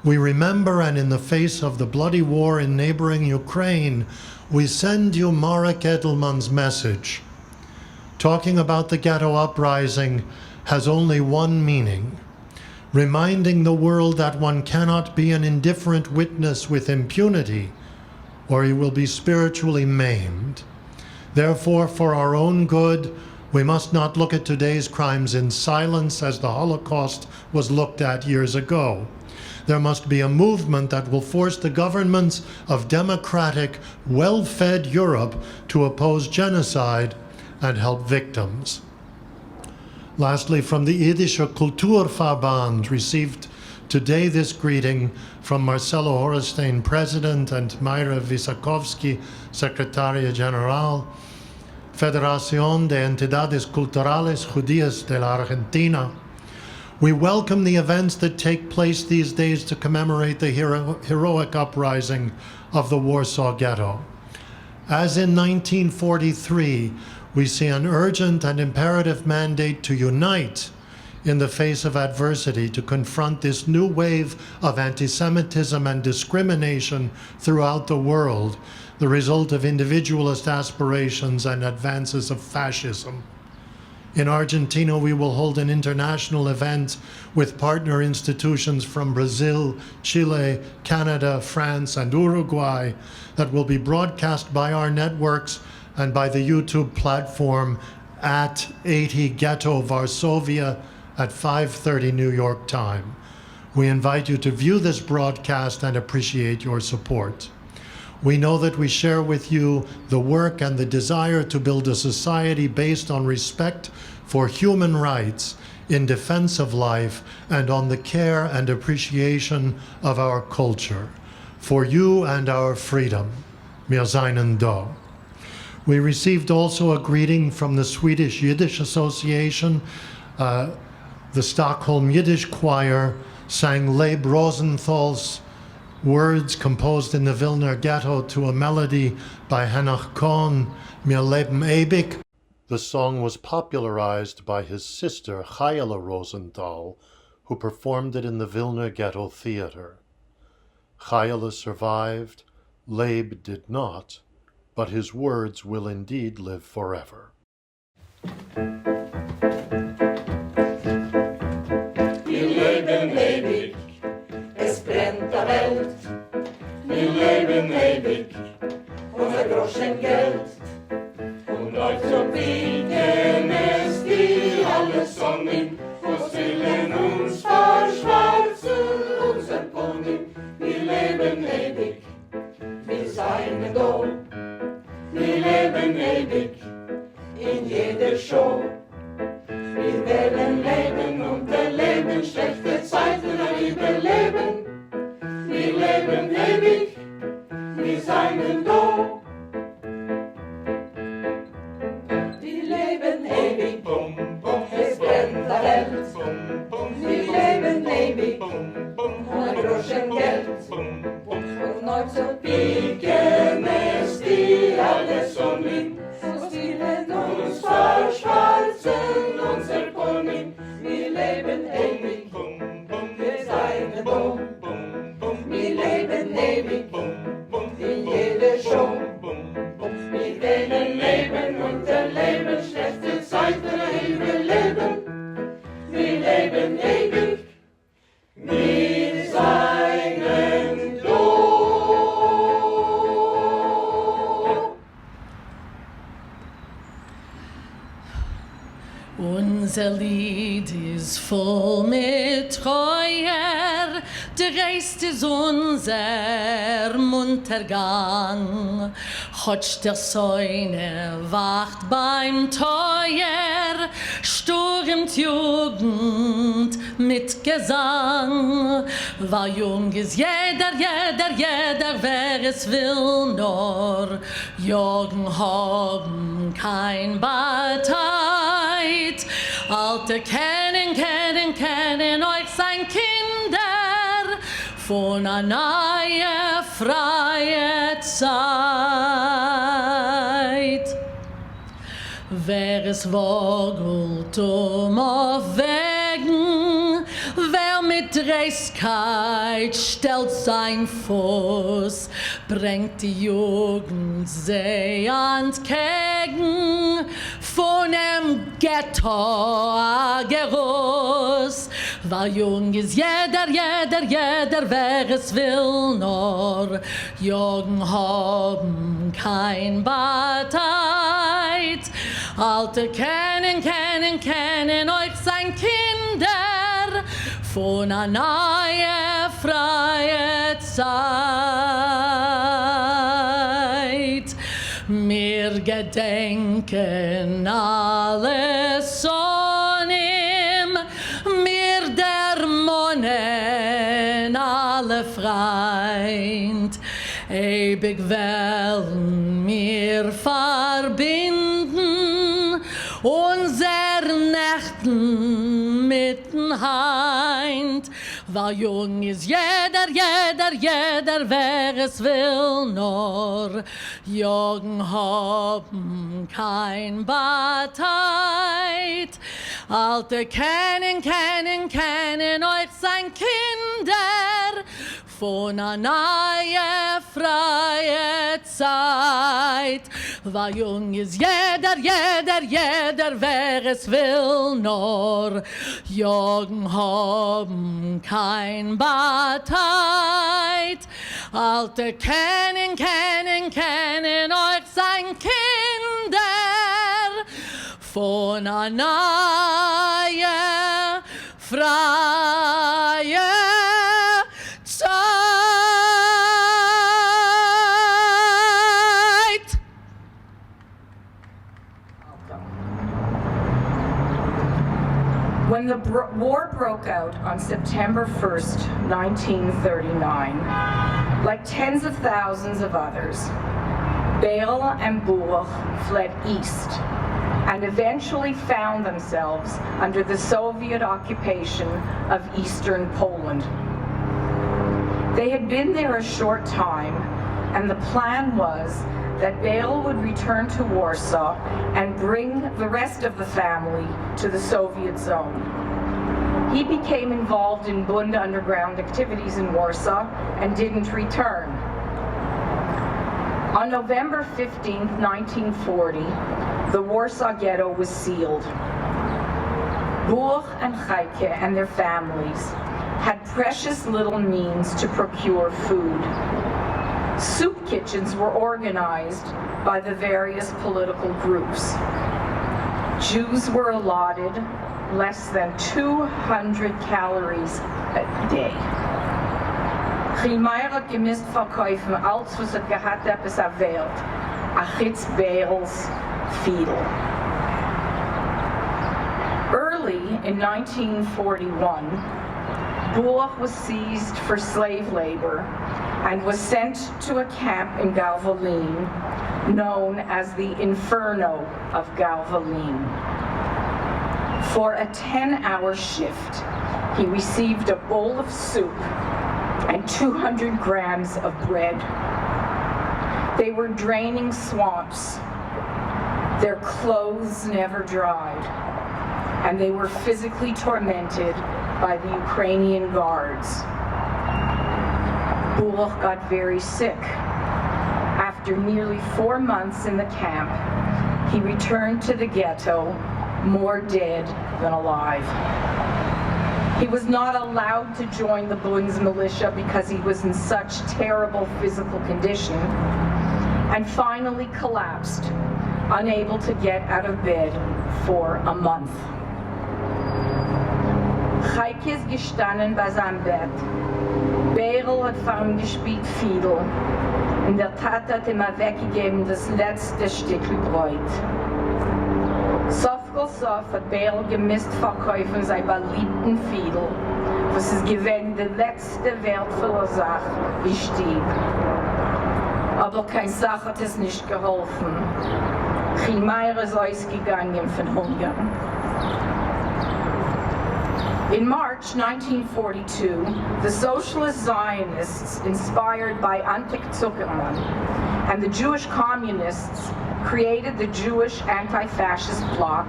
We remember, and in the face of the bloody war in neighboring Ukraine, we send you Marek Edelman's message. Talking about the ghetto uprising has only one meaning: reminding the world that one cannot be an indifferent witness with impunity, or he will be spiritually maimed. Therefore, for our own good, we must not look at today's crimes in silence as the Holocaust was looked at years ago. There must be a movement that will force the governments of democratic, well-fed Europe to oppose genocide and help victims. Lastly, from the Yidische Kulturverband, received today this greeting from Marcelo Horestein, President, and Mayra Wisakowski, Secretaria General, Federación de Entidades Culturales Judías de la Argentina. We welcome the events that take place these days to commemorate the heroic uprising of the Warsaw Ghetto. As in 1943, we see an urgent and imperative mandate to unite in the face of adversity to confront this new wave of anti-Semitism and discrimination throughout the world, the result of individualist aspirations and advances of fascism. In Argentina, we will hold an international event with partner institutions from Brazil, Chile, Canada, France, and Uruguay that will be broadcast by our networks and by the YouTube platform at 80 Ghetto Varsovia at 5:30 New York time. We invite you to view this broadcast and appreciate your support. We know that we share with you the work and the desire to build a society based on respect for human rights, in defense of life, and on the care and appreciation of our culture. For you and our freedom, wir seien da. We received also a greeting from the Swedish Yiddish Association. The Stockholm Yiddish Choir sang Leib Rosenthal's words composed in the Vilna Ghetto to a melody by Henoch Kohn, Mir leben ewig. The song was popularized by his sister Chayela Rosenthal, who performed it in the Vilna Ghetto Theater. Chayela survived, Leib did not, but his words will indeed live forever. schlechte Zeiten überleben. Wir leben ewig, wir seien da. Wir leben ewig, es brennt der Welt. Wir leben ewig, ohne Groschengeld. Und 19 pieken es die alle Sonne. So stillen uns verschwarzen unser Pony. Wir leben ewig, wir seien da. Wir leben ewig, in jeder Show. Wir werden leben und erleben, schlechte Zeiten überleben. Wir leben ewig, wir seien da. Unser Lied ist voll mit Treuer, der Geist ist unser Muntergang. Hotsch der Säune wacht beim Teuer, stürmt Jugend mit Gesang. War jung ist jeder, wer es will, nur Jugend haben kein Bartheit. Alte kennen euch sein Kinder von einer neuen freie Zeit. Wer es wogelt auf Wegen, wer mit Dreiskeit stellt sein Fuß, bringt die Jugend sie entgegen von dem Ghetto a Geruss. Weil jung ist jeder, wer es will, nur Jugend haben kein Bartheit. Alte kennen euch sein Kinder von einer neuen freie Zeit. Wir gedenken alles von ihm, mir der Monnen alle Freund. Ewig wollen wir verbinden unser Nächten mitten heint. Weil jung ist jeder, wer es will, nur Jugend haben kein Bartheit. Alte kennen euch sein Kinder von einer neuen freie Zeit. Weil jung ist jeder, wer es will, nur Jugend haben kein Bartheit. Alte kennen euch sein Kinder von einer neuen freie Zeit. When the war broke out on September 1st, 1939, like tens of thousands of others, Bale and Buch fled east and eventually found themselves under the Soviet occupation of eastern Poland. They had been there a short time, and the plan was that Bale would return to Warsaw and bring the rest of the family to the Soviet zone. He became involved in Bund underground activities in Warsaw and didn't return. On November 15, 1940, the Warsaw Ghetto was sealed. Buch and Heike and their families had precious little means to procure food. Soup kitchens were organized by the various political groups. Jews were allotted less than 200 calories a day. Gielmeijer had gemist verkaufen, als was het gehad hebben erwählt. Achitz Bales Fiedel. Early in 1941, Buch was seized for slave labor and was sent to a camp in Galvaline known as the Inferno of Galvaline. For a 10-hour shift, he received a bowl of soup and 200 grams of bread. They were draining swamps. Their clothes never dried, and they were physically tormented by the Ukrainian guards. Buch got very sick. After nearly 4 months in the camp, he returned to the ghetto more dead than alive. He was not allowed to join the Bund's militia because he was in such terrible physical condition, and finally collapsed, unable to get out of bed for a month. Heike ist gestanden bei seinem Bett. Beryl hat vor ihm gespielt Fiedel. Und der Tat hat ihm weggegeben das letzte Stückchen Brot. Sof hat Beryl gemisst verkaufen sein beliebten Fiedel, was es gewesen die letzte wertvolle Sache wie Stieb. Aber keine Sache hat es nicht geholfen. Chimaire ist ausgegangen von Hunger. In March 1942, the Socialist Zionists, inspired by Antek Zuckerman, and the Jewish Communists created the Jewish Anti-Fascist Bloc,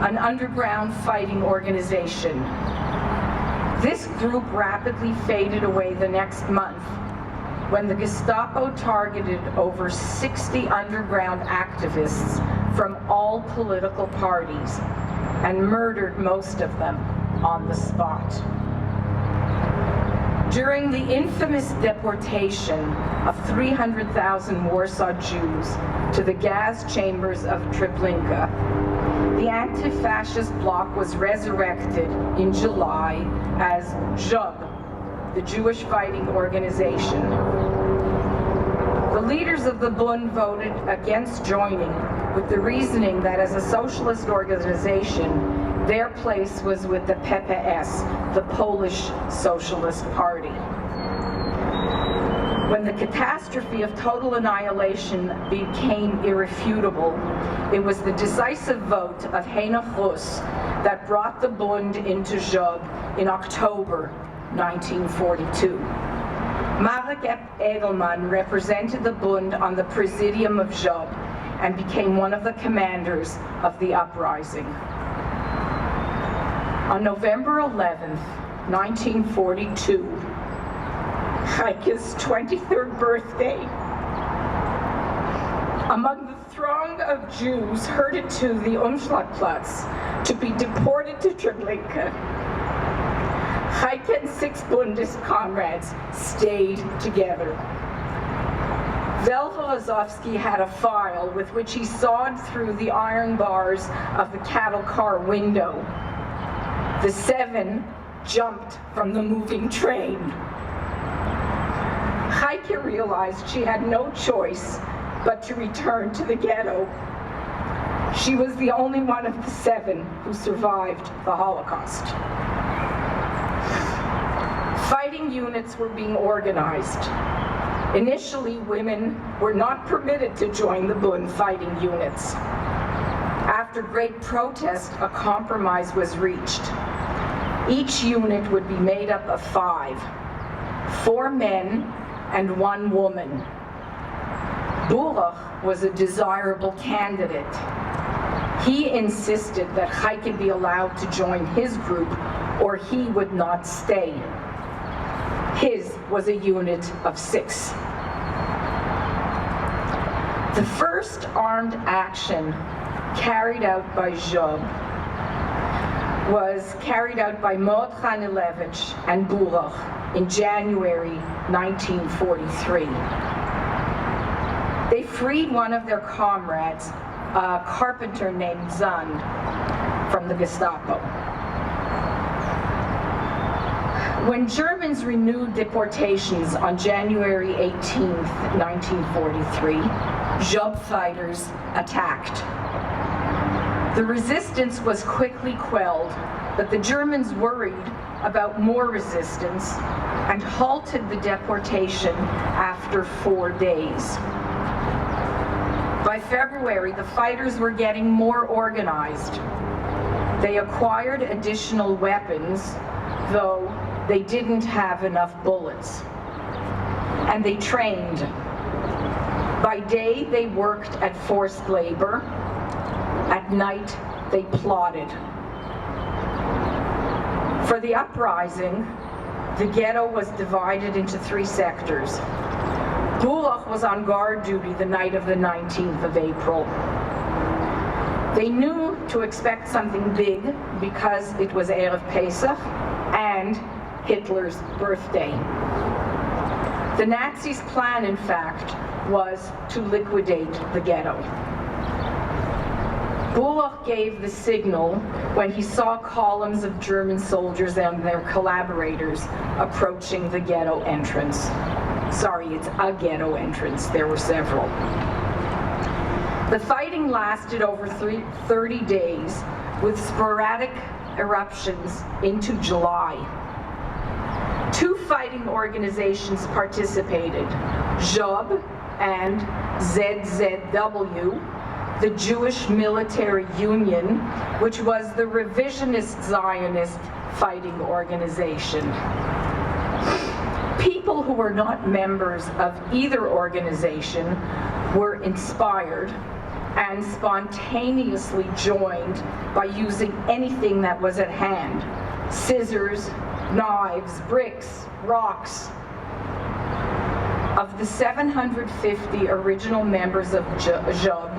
an underground fighting organization. This group rapidly faded away the next month when the Gestapo targeted over 60 underground activists from all political parties and murdered most of them on the spot. During the infamous deportation of 300,000 Warsaw Jews to the gas chambers of Treblinka, the anti-fascist bloc was resurrected in July as JUB, the Jewish Fighting Organization. The leaders of the Bund voted against joining with the reasoning that as a socialist organization, their place was with the PPS, the Polish Socialist Party. When the catastrophe of total annihilation became irrefutable, it was the decisive vote of Heinrich Rus that brought the Bund into JUB in October 1942. Marek Edelman represented the Bund on the Presidium of JUB and became one of the commanders of the uprising. On November 11th, 1942, Heike's 23rd birthday, among the throng of Jews herded to the Umschlagplatz to be deported to Treblinka, Heike and 6 Bundist comrades stayed together. Velvolozovsky had a file with which he sawed through the iron bars of the cattle car window. The 7 jumped from the moving train. Heike realized she had no choice but to return to the ghetto. She was the only one of the 7 who survived the Holocaust. Fighting units were being organized. Initially, women were not permitted to join the Bund fighting units. After great protest, a compromise was reached. Each unit would be made up of 5, 4 men and 1 woman. Buch was a desirable candidate. He insisted that Heike be allowed to join his group or he would not stay. His was a unit of 6. The first armed action carried out by JUB was carried out by Maud Khanilevich and Buch in January 1943. They freed one of their comrades, a carpenter named Zund, from the Gestapo. When Germans renewed deportations on January 18th, 1943, JUB fighters attacked. The resistance was quickly quelled, but the Germans worried about more resistance and halted the deportation after 4 days. By February, the fighters were getting more organized. They acquired additional weapons, though they didn't have enough bullets. And they trained. By day, they worked at forced labor. At night, they plotted. For the uprising, the ghetto was divided into 3 sectors. Bulach was on guard duty the night of the 19th of April. They knew to expect something big because it was Erev Pesach and Hitler's birthday. The Nazis' plan, in fact, was to liquidate the ghetto. Bulach gave the signal when he saw columns of German soldiers and their collaborators approaching the ghetto entrance. Sorry, it's a ghetto entrance. There were several. The fighting lasted over 30 days with sporadic eruptions into July. 2 fighting organizations participated, Job and ZZW, the Jewish Military Union, which was the revisionist Zionist fighting organization. People who were not members of either organization were inspired and spontaneously joined by using anything that was at hand: scissors, knives, bricks, rocks. Of the 750 original members of Job,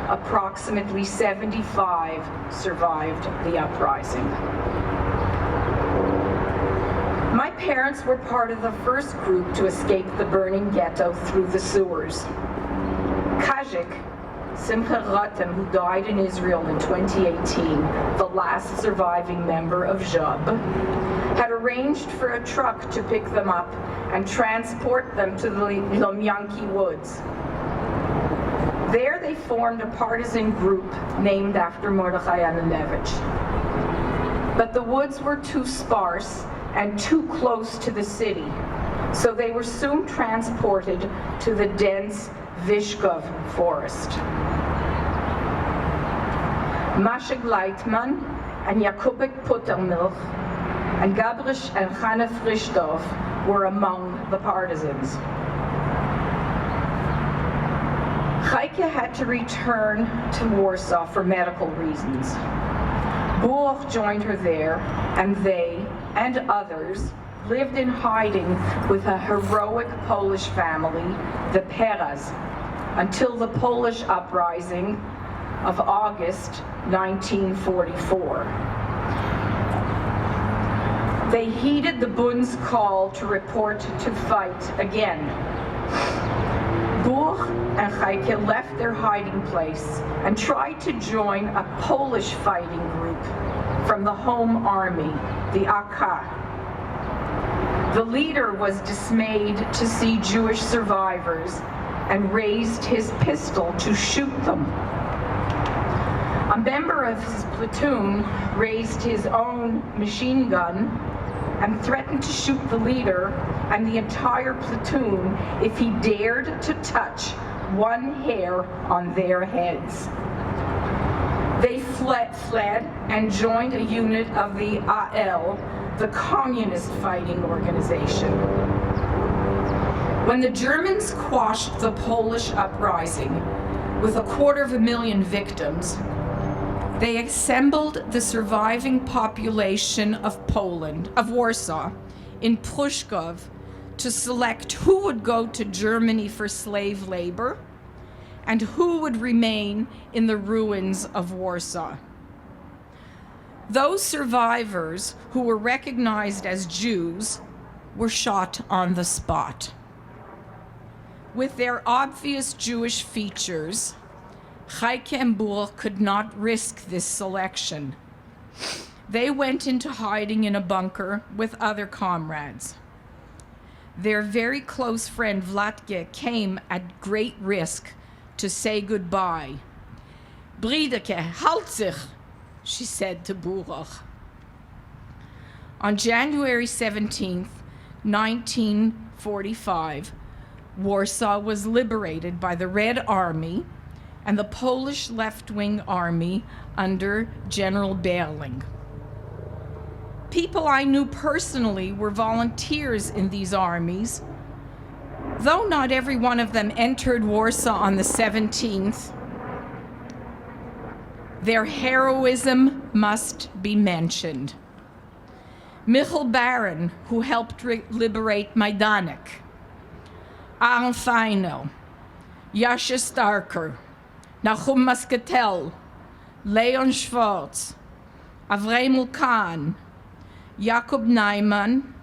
approximately 75 survived the uprising. My parents were part of the first group to escape the burning ghetto through the sewers. Kajik, Simcha Rotem, who died in Israel in 2018, the last surviving member of Job, had arranged for a truck to pick them up and transport them to the Lomyanki woods. There they formed a partisan group named after Mordechai Ananovich. But the woods were too sparse and too close to the city, so they were soon transported to the dense Vishkov forest. Masha Gleitman and Jakubek Puttermilch and Gabrish and Chana Frischdorf were among the partisans. Heike had to return to Warsaw for medical reasons. Bulach joined her there, and they and others lived in hiding with a heroic Polish family, the Peras, until the Polish uprising of August 1944. They heeded the Bund's call to report to fight again. Bulach and Heike left their hiding place and tried to join a Polish fighting group from the home army, the AK. The leader was dismayed to see Jewish survivors and raised his pistol to shoot them. A member of his platoon raised his own machine gun and threatened to shoot the leader and the entire platoon if he dared to touch one hair on their heads. They fled and joined a unit of the AL, the communist fighting organization. When the Germans quashed the Polish uprising with 250,000 victims, they assembled the surviving population of Poland, of Warsaw, in Pruszków to select who would go to Germany for slave labor and who would remain in the ruins of Warsaw. Those survivors who were recognized as Jews were shot on the spot. With their obvious Jewish features, Heike and Bulach could not risk this selection. They went into hiding in a bunker with other comrades. Their very close friend Vlatke came at great risk to say goodbye. Briederke, halt sich, she said to Burach. On January 17th, 1945, Warsaw was liberated by the Red Army and the Polish left-wing army under General Berling. People I knew personally were volunteers in these armies. Though not every one of them entered Warsaw on the 17th, their heroism must be mentioned. Michal Baron, who helped liberate Majdanek, Aaron Feino, Jascha Starker, Nachum Muscatel, Leon Schwartz, Avremel Khan, Jakob Neiman,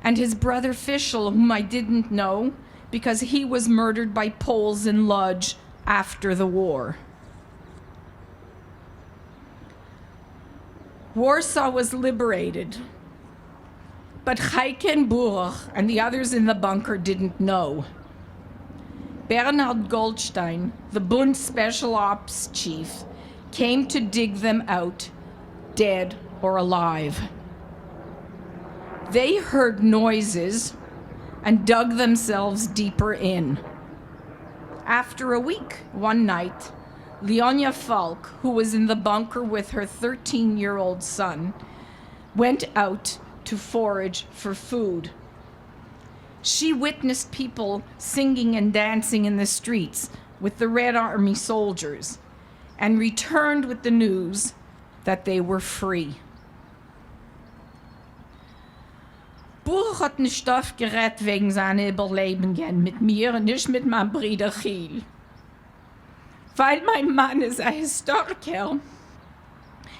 and his brother Fischl, whom I didn't know because he was murdered by Poles in Lodz after the war. Warsaw was liberated, but Heike and Burach and the others in the bunker didn't know. Bernhard Goldstein, the Bund Special Ops chief, came to dig them out, dead or alive. They heard noises and dug themselves deeper in. After a week, one night, Leonia Falk, who was in the bunker with her 13-year-old son, went out to forage for food. She witnessed people singing and dancing in the streets with the Red Army soldiers and returned with the news that they were free. Burach hat nicht aufgerät wegen seiner Überlebenden mit mir und nicht mit meinem Bruder Chiel. Weil mein Mann ist ein Historiker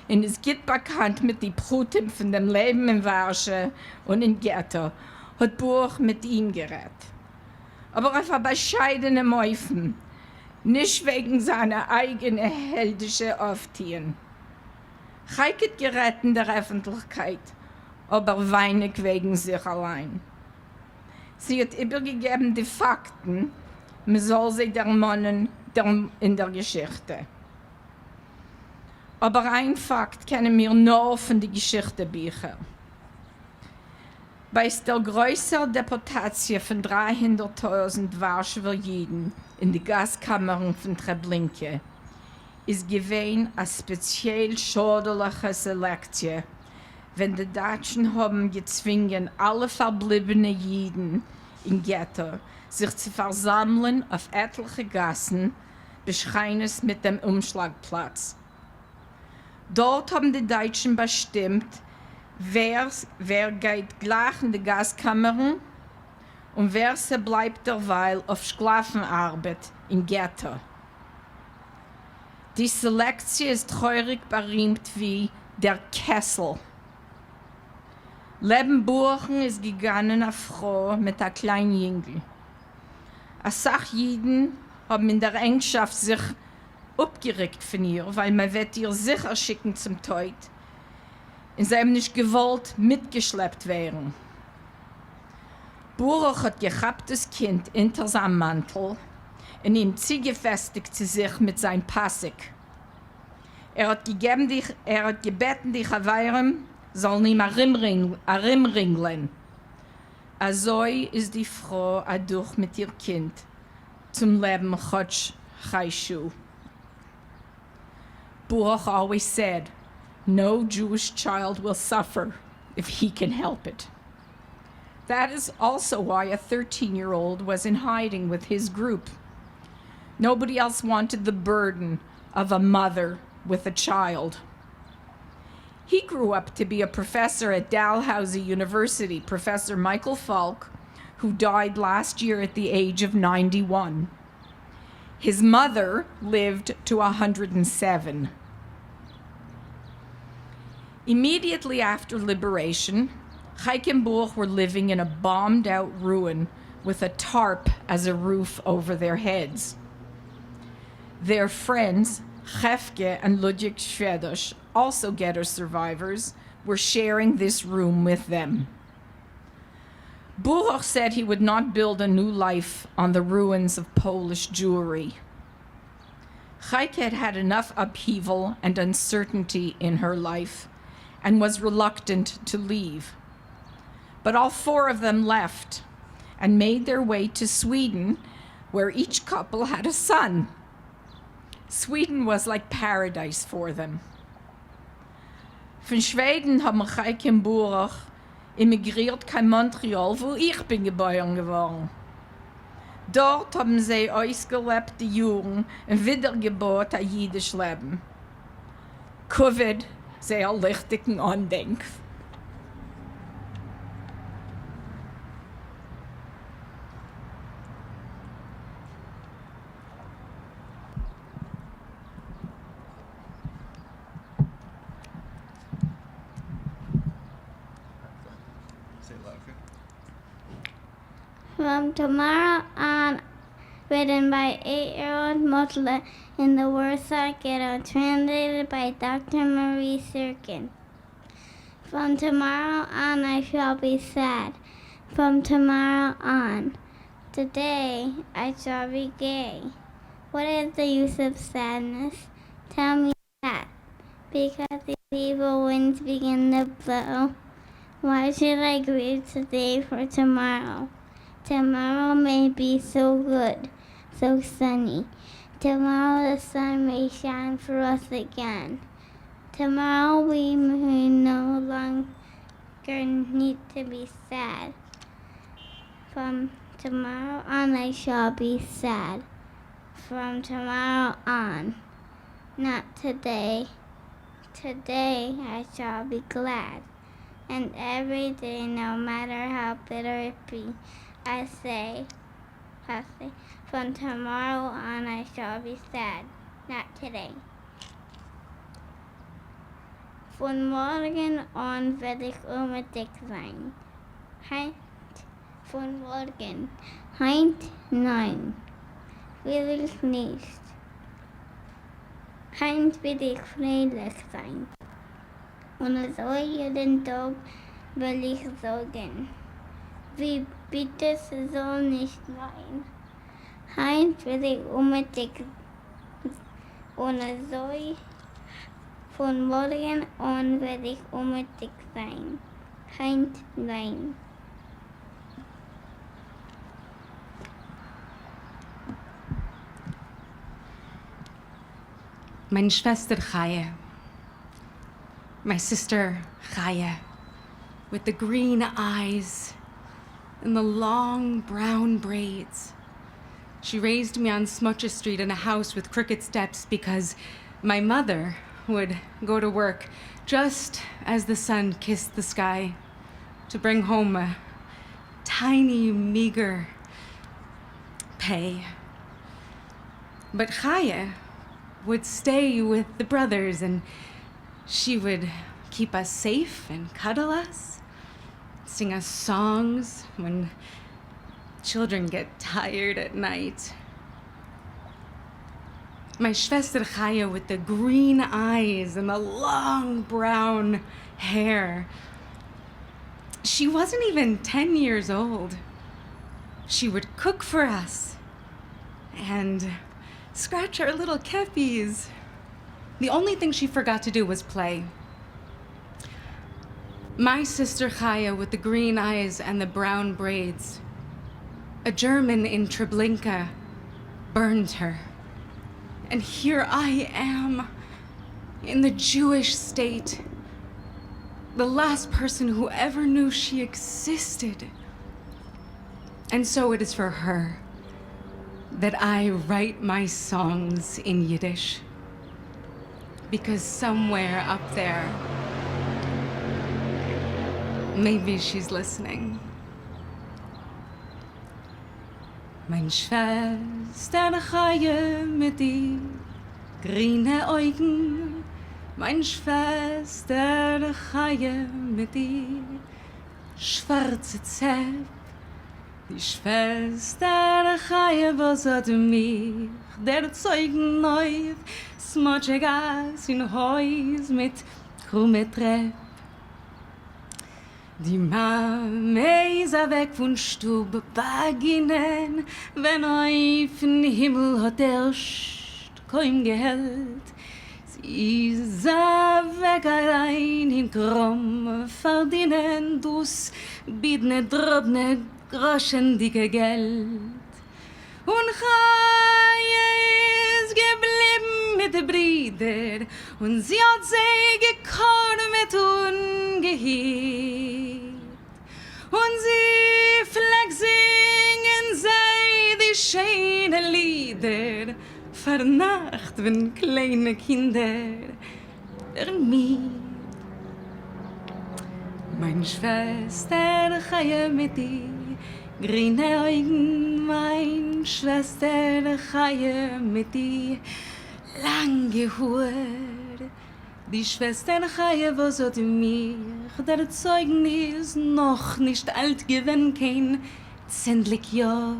und es geht bekannt mit den Brüten von dem Leben in Warschau und in Ghetto, hat Burach mit ihm geredet. Aber auf eine bescheidene Mäufen, nicht wegen seiner eigenen heldischen Auftieren. Heike hat geredet in der Öffentlichkeit, aber weinig wegen sich allein. Sie hat übergegeben die Fakten, man soll sie dermannen in der Geschichte. Aber ein Fakt kennen wir nur von den Geschichtebüchern. Bei der größeren Deportation von 300.000 Warschauer Juden in die Gaskammern von Treblinka ist gewesen eine speziell schadliche Selektion, wenn die Deutschen haben gezwungen, alle verbliebenen Juden im Ghetto sich zu versammeln auf etliche Gassen, beschreienes mit dem Umschlagplatz. Dort haben die Deutschen bestimmt, wer geht gleich in die Gaskammern und wer bleibt derweil auf Sklavenarbeit im Ghetto. Die Selektion ist treurig berühmt wie der Kessel. Leben Burchen ist gegangen eine Frau mit einem kleinen Jüngel. Als Sachjiden haben in der Engschaft sich abgeregt von ihr, weil man wird ihr sicher schicken zum Tod. Und sie haben nicht gewollt mitgeschleppt werden. Burach hat gehabt das Kind hinter seinem Mantel und ihm ziegefestigt zu sich mit seinem Passig. Er hat gebeten, die Chawairem soll ihm ringeln. Also ist die Frau durch mit ihr Kind zum Leben Chotsch Chaishu. Burach always said, no Jewish child will suffer if he can help it. That is also why a 13-year-old was in hiding with his group. Nobody else wanted the burden of a mother with a child. He grew up to be a professor at Dalhousie University, Professor Michael Falk, who died last year at the age of 91. His mother lived to 107. Immediately after liberation, Heike and Burach were living in a bombed-out ruin with a tarp as a roof over their heads. Their friends, Chefke and Ludwig Schwedosh, also ghetto survivors, were sharing this room with them. Burach said he would not build a new life on the ruins of Polish Jewry. Heike had had enough upheaval and uncertainty in her life and was reluctant to leave. But all four of them left and made their way to Sweden, where each couple had a son. Sweden was like paradise for them. Von Schweden haben Heike und Burach emigriert kein Montreal, wo ich bin geboren geworden. Dort haben sie ausgelebte Jungen und wiedergeburt ein jüdisch Leben. Covid, sehr lichtigen Andenk. From tomorrow on, written by 8-year-old Motla in the Warsaw Ghetto, translated by Dr. Marie Sirkin. From tomorrow on, I shall be sad. From tomorrow on, today I shall be gay. What is the use of sadness? Tell me that. Because the evil winds begin to blow. Why should I grieve today for tomorrow? Tomorrow may be so good, so sunny. Tomorrow the sun may shine for us again. Tomorrow we may no longer need to be sad. From tomorrow on I shall be sad. From tomorrow on, not today. Today I shall be glad. And every day, no matter how bitter it be, I say, from tomorrow on I shall be sad, not today. Von morgen on werde ich unbedingt sein. Von morgen, heint nein, will ich nicht. Heint will ich fröhlich sein. Und so jeden Tag will ich sagen, wie bitte soll nicht sein. Heint will ich unbedingt und so von morgen an will ich unbedingt sein. Heint nein. Meine Schwester Chaya. My sister Chaya, with the green eyes and the long brown braids. She raised me on Smutcha Street in a house with crooked steps because my mother would go to work just as the sun kissed the sky to bring home a tiny, meager pay. But Chaya would stay with the brothers and she would keep us safe and cuddle us, sing us songs when children get tired at night. My Schwester Chaya with the green eyes and the long brown hair. She wasn't even 10 years old. She would cook for us and scratch our little keppies. The only thing she forgot to do was play. My sister Chaya with the green eyes and the brown braids. A German in Treblinka burned her. And here I am in the Jewish state, the last person who ever knew she existed. And so it is for her that I write my songs in Yiddish. Because somewhere up there, maybe she's listening. Mein Schwester Chaya mit die grüne Augen. Mein Schwester Chaya mit die schwarze Zepp. Die Schwester Chaya, was hat mich der Zeugen neu Smutcha Gas in Häus mit krumme Trepp. Die Mame ist weg von Stub beginnen, wenn auf den Himmel hat kaum gehält. Sie sah weg rein in Krumm, verdienen dus, biedne drobne Groschen dicke Geld. Und Chaie ist geblieben mit den Brüdern, und sie hat sie gekornet und gehielt. Und sie fleck singen sie die schönen Lieder, für Nacht, wenn kleine Kinder mir. Mein Schwester Chaie mit die grüne Augen, mein Schwester Chaie mit die lange Haare. Die Schwester Chaie, was hat mir der Zeugnis noch nicht alt gewesen, kein 10 Jahr.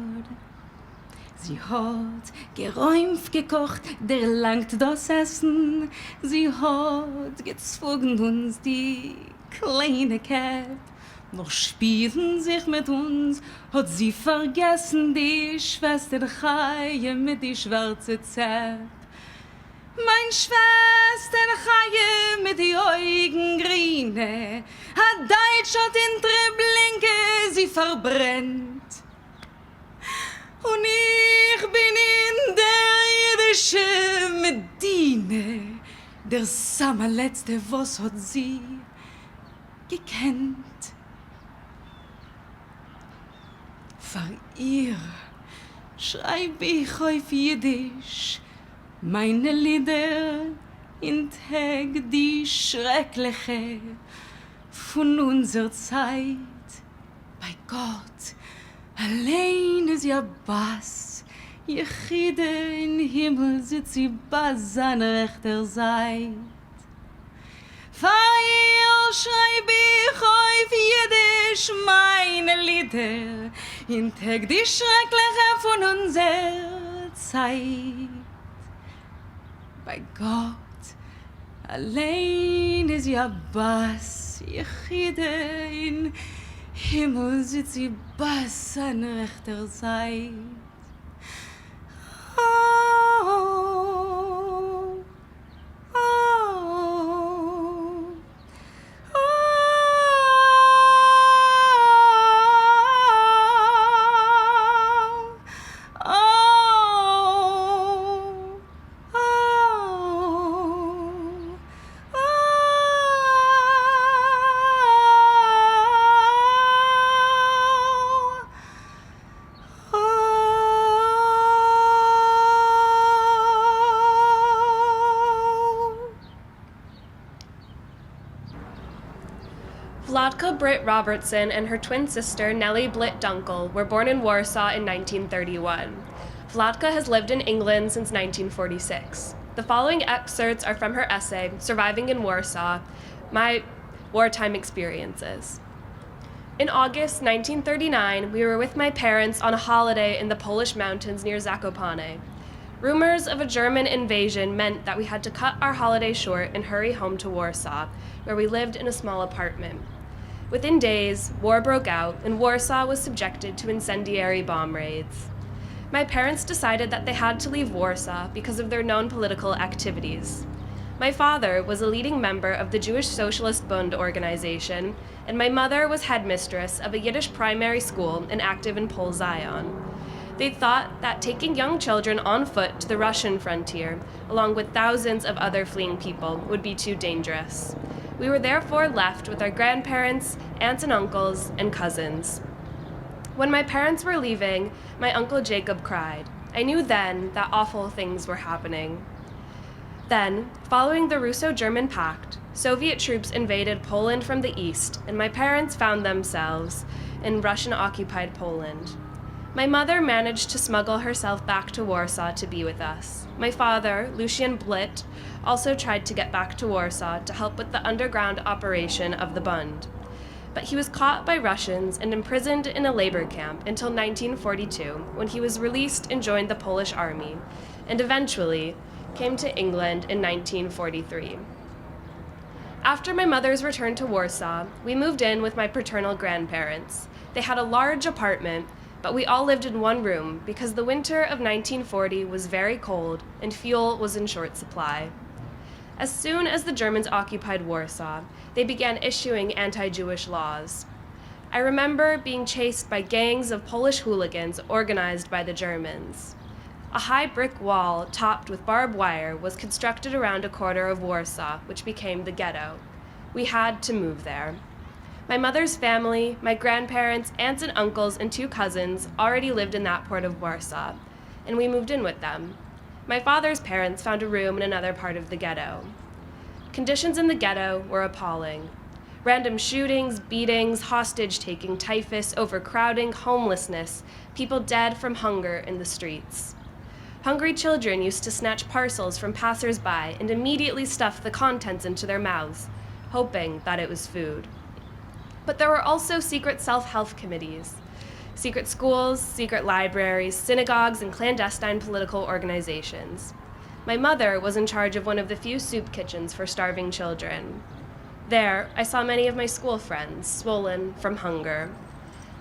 Sie hat geräumt, gekocht, der langt das Essen. Sie hat gezwungen uns die kleine Käpp. Noch spielen sich mit uns, hat sie vergessen, die Schwester Chaie mit die schwarze Zepp. Mein Schwester Chaie mit die Augen grüne, hat Deutsch hat in Treblinke sie verbrennt. Und ich bin in der jüdische Medine, der Sommerletzte, was hat sie gekannt. Für ihr schreib ich auf Jiddisch meine Lieder in Tag die schreckliche von unserer Zeit. Bei Gott allein ist ja Bass, Jechide in Himmel sitzt sie Bass an rechter Seite. Für ihr schreib ich auf Jiddisch meine Lieder in Tag die schreckliche von unserer Zeit. Bei Gott allein ist ja Bass, Jechide in Himmel sitzt sie Bass an rechter Seite. Oh, oh, oh. Vladka Britt Robertson and her twin sister Nellie Blitt Dunkel were born in Warsaw in 1931. Vladka has lived in England since 1946. The following excerpts are from her essay, Surviving in Warsaw, My Wartime Experiences. In August 1939, we were with my parents on a holiday in the Polish mountains near Zakopane. Rumors of a German invasion meant that we had to cut our holiday short and hurry home to Warsaw, where we lived in a small apartment. Within days, war broke out, and Warsaw was subjected to incendiary bomb raids. My parents decided that they had to leave Warsaw because of their known political activities. My father was a leading member of the Jewish Socialist Bund organization, and my mother was headmistress of a Yiddish primary school and active in Pol Zion. They thought that taking young children on foot to the Russian frontier, along with thousands of other fleeing people, would be too dangerous. We were therefore left with our grandparents, aunts and uncles, and cousins. When my parents were leaving, my uncle Jacob cried. I knew then that awful things were happening. Then, following the Russo-German Pact, Soviet troops invaded Poland from the east, and my parents found themselves in Russian-occupied Poland. My mother managed to smuggle herself back to Warsaw to be with us. My father, Lucian Blitt, also tried to get back to Warsaw to help with the underground operation of the Bund. But he was caught by Russians and imprisoned in a labor camp until 1942, when he was released and joined the Polish army, and eventually came to England in 1943. After my mother's return to Warsaw, we moved in with my paternal grandparents. They had a large apartment, but we all lived in one room because the winter of 1940 was very cold and fuel was in short supply. As soon as the Germans occupied Warsaw, they began issuing anti-Jewish laws. I remember being chased by gangs of Polish hooligans organized by the Germans. A high brick wall topped with barbed wire was constructed around a quarter of Warsaw, which became the ghetto. We had to move there. My mother's family, my grandparents, aunts and uncles, and 2 cousins already lived in that part of Warsaw, and we moved in with them. My father's parents found a room in another part of the ghetto. Conditions in the ghetto were appalling. Random shootings, beatings, hostage-taking, typhus, overcrowding, homelessness, people dead from hunger in the streets. Hungry children used to snatch parcels from passers-by and immediately stuff the contents into their mouths, hoping that it was food. But there were also secret self-help committees, secret schools, secret libraries, synagogues, and clandestine political organizations. My mother was in charge of one of the few soup kitchens for starving children. There, I saw many of my school friends, swollen from hunger.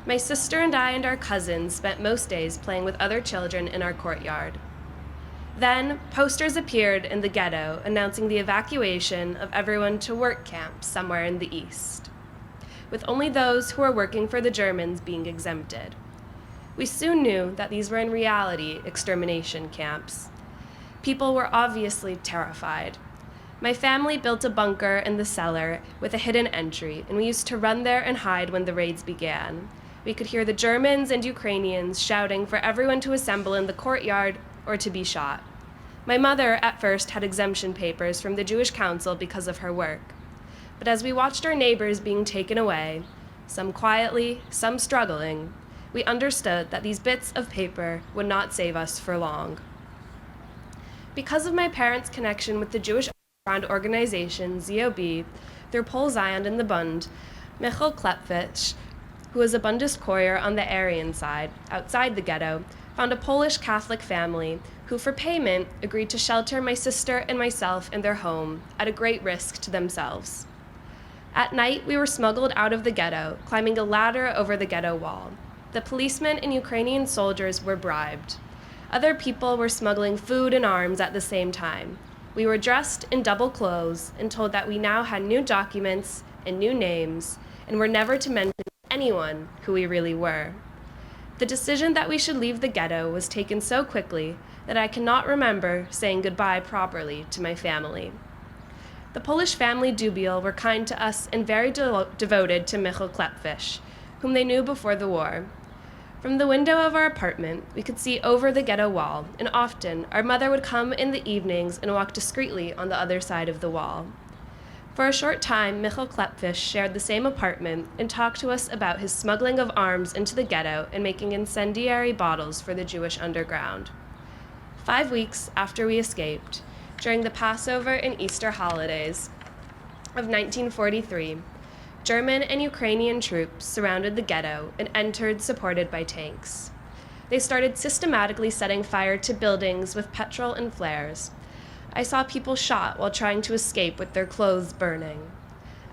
My sister and I and our cousins spent most days playing with other children in our courtyard. Then, posters appeared in the ghetto announcing the evacuation of everyone to work camps somewhere in the east, with only those who were working for the Germans being exempted. We soon knew that these were in reality extermination camps. People were obviously terrified. My family built a bunker in the cellar with a hidden entry, and we used to run there and hide when the raids began. We could hear the Germans and Ukrainians shouting for everyone to assemble in the courtyard or to be shot. My mother at first had exemption papers from the Jewish Council because of her work. But as we watched our neighbors being taken away, some quietly, some struggling, we understood that these bits of paper would not save us for long. Because of my parents' connection with the Jewish underground organization ZOB through Pol Zion and the Bund, Michal Klepfich, who was a Bundist courier on the Aryan side, outside the ghetto, found a Polish Catholic family who, for payment, agreed to shelter my sister and myself in their home at a great risk to themselves. At night, we were smuggled out of the ghetto, climbing a ladder over the ghetto wall. The policemen and Ukrainian soldiers were bribed. Other people were smuggling food and arms at the same time. We were dressed in double clothes and told that we now had new documents and new names and were never to mention anyone who we really were. The decision that we should leave the ghetto was taken so quickly that I cannot remember saying goodbye properly to my family. The Polish family Dubiel were kind to us and very devoted to Michal Klepfich, whom they knew before the war. From the window of our apartment, we could see over the ghetto wall, and often our mother would come in the evenings and walk discreetly on the other side of the wall. For a short time, Michal Klepfich shared the same apartment and talked to us about his smuggling of arms into the ghetto and making incendiary bottles for the Jewish underground. 5 weeks after we escaped, during the Passover and Easter holidays of 1943, German and Ukrainian troops surrounded the ghetto and entered supported by tanks. They started systematically setting fire to buildings with petrol and flares. I saw people shot while trying to escape with their clothes burning.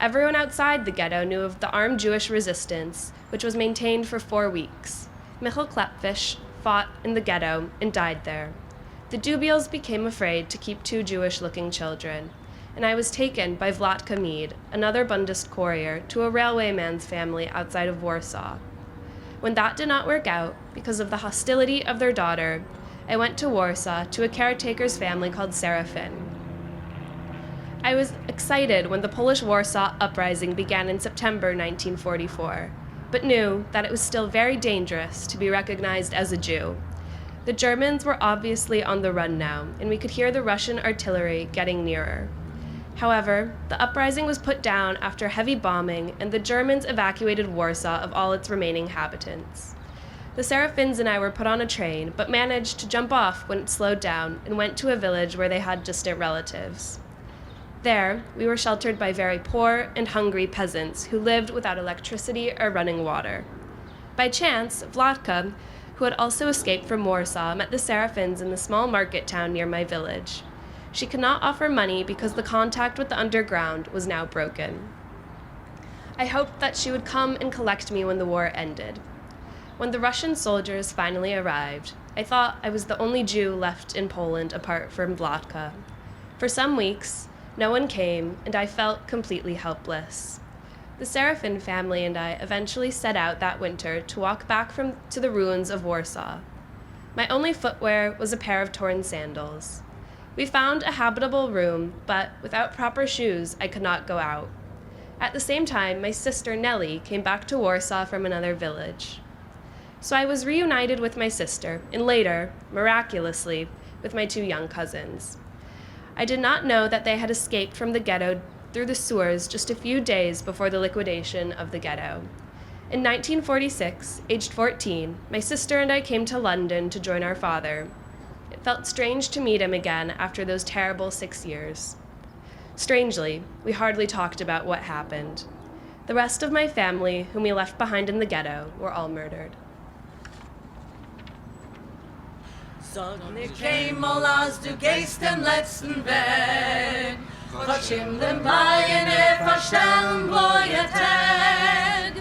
Everyone outside the ghetto knew of the armed Jewish resistance, which was maintained for 4 weeks. Michal Klepfich fought in the ghetto and died there. The Dubiels became afraid to keep 2 Jewish-looking children, and I was taken by Vlatka Mead, another Bundist courier, to a railwayman's family outside of Warsaw. When that did not work out, because of the hostility of their daughter, I went to Warsaw to a caretaker's family called Serafin. I was excited when the Polish Warsaw Uprising began in September 1944, but knew that it was still very dangerous to be recognized as a Jew. The Germans were obviously on the run now, and we could hear the Russian artillery getting nearer. However, the uprising was put down after heavy bombing, and the Germans evacuated Warsaw of all its remaining inhabitants. The Serafins and I were put on a train, but managed to jump off when it slowed down and went to a village where they had distant relatives. There, we were sheltered by very poor and hungry peasants who lived without electricity or running water. By chance, Vlatka, who had also escaped from Warsaw, met the Serafins in the small market town near my village. She could not offer money because the contact with the underground was now broken. I hoped that she would come and collect me when the war ended. When the Russian soldiers finally arrived, I thought I was the only Jew left in Poland apart from Władka. For some weeks, no one came, and I felt completely helpless. The Serafin family and I eventually set out that winter to walk back to the ruins of Warsaw. My only footwear was a pair of torn sandals. We found a habitable room, but without proper shoes, I could not go out. At the same time, my sister Nellie came back to Warsaw from another village. So I was reunited with my sister, and later, miraculously, with my two young cousins. I did not know that they had escaped from the ghetto through the sewers just a few days before the liquidation of the ghetto. In 1946, aged 14, my sister and I came to London to join our father. It felt strange to meet him again after those terrible 6 years. Strangely, we hardly talked about what happened. The rest of my family, whom we left behind in the ghetto, were all murdered. Sag nicht einmal, als du gehst den letzten Weg. Gott im den Beinen verstellen, bloße Tag.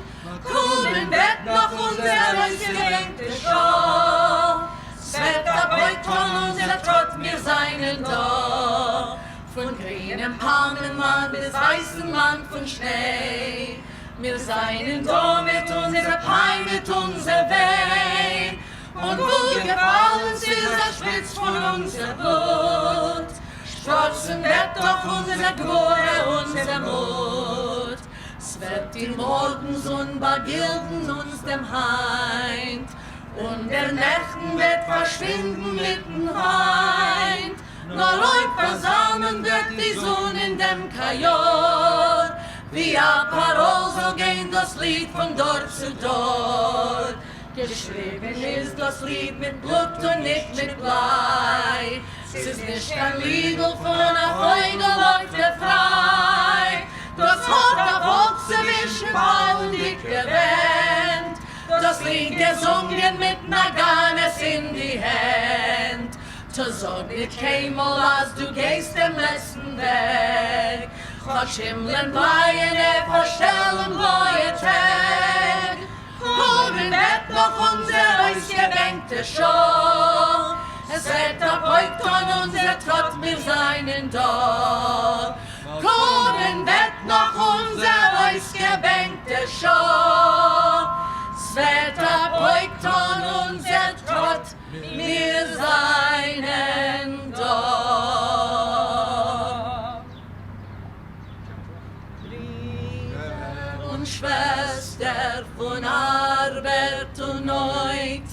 Komm im Bett noch unser ausgedenkte Schau. Svetter Beut von unser Trott, wir seinen da. Von grünem Palmenland bis weißem Land von Schnee. Wir seinen da mit unserer Pein, mit unser Weg. Und wo gefallen ist der Spitz von unser Blut. Sprotzen wird doch unser Glorie, unser Mut. Es wird die Morgensonne begilden uns dem Heind. Und der Nächten wird verschwinden mit dem Feind. Nur euch versammeln wird die Sonne in dem Kajor. Wie a Parol soll gehen das Lied von Dorf zu Dorf. Geschrieben ist das Lied mit Blut und nicht mit Blei. Es ist nicht kein Liedl von einer Vögel läuft frei. Das hat der Volk zwischen Ball und dick gewähnt. Das Lied gesungen mit Naganes in die Hand. To sag nicht keinmal, als du gehst dem letzten Weg. Gott schimmeln Bleien, verstellen neue Tag. Komm im Bett noch unser ausgedenkte Schau. Es wird erbeugt an unser Trott, wir seinen da. Komm im Bett noch unser ausgedenkte Schau. Es wird erbeugt an unser Trott, wir seinen da. Brüder und Schwester von Arbeit und Neut,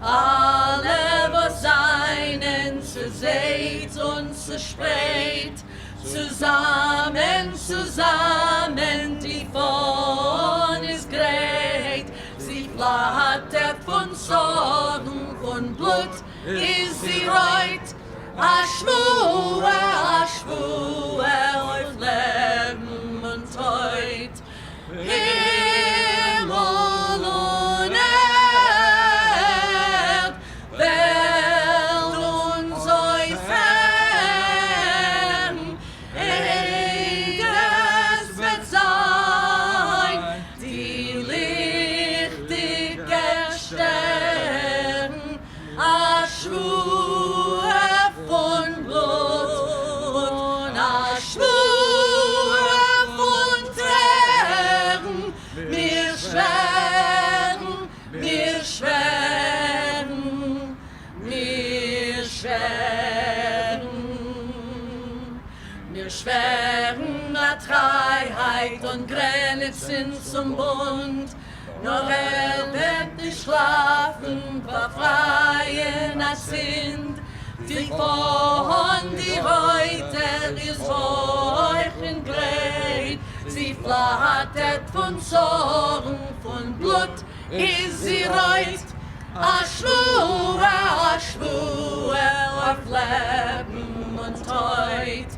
alle, was seinen zu seht und zu spreit, zusammen, zusammen, die von ist greit. Sie flattert von Sorgen, von Blut ist sie reut. A schwur auf Leben und Teut. Himmel und Erd, Welt und Seufern, Eides wird sein, die lichtige Stern, a Schwur von Blut, a Schwur von Tränen, wir schweren, wir schweren, wir schweren. Wir schweren a Freiheit und Grenzen zum Bund, nur wird nicht schlafen, befreien als sind. Die von die heute ist euch in Gleit, sie flattert von Sorgen, von Blut ist sie reut. A schwur auf Leben und Teut.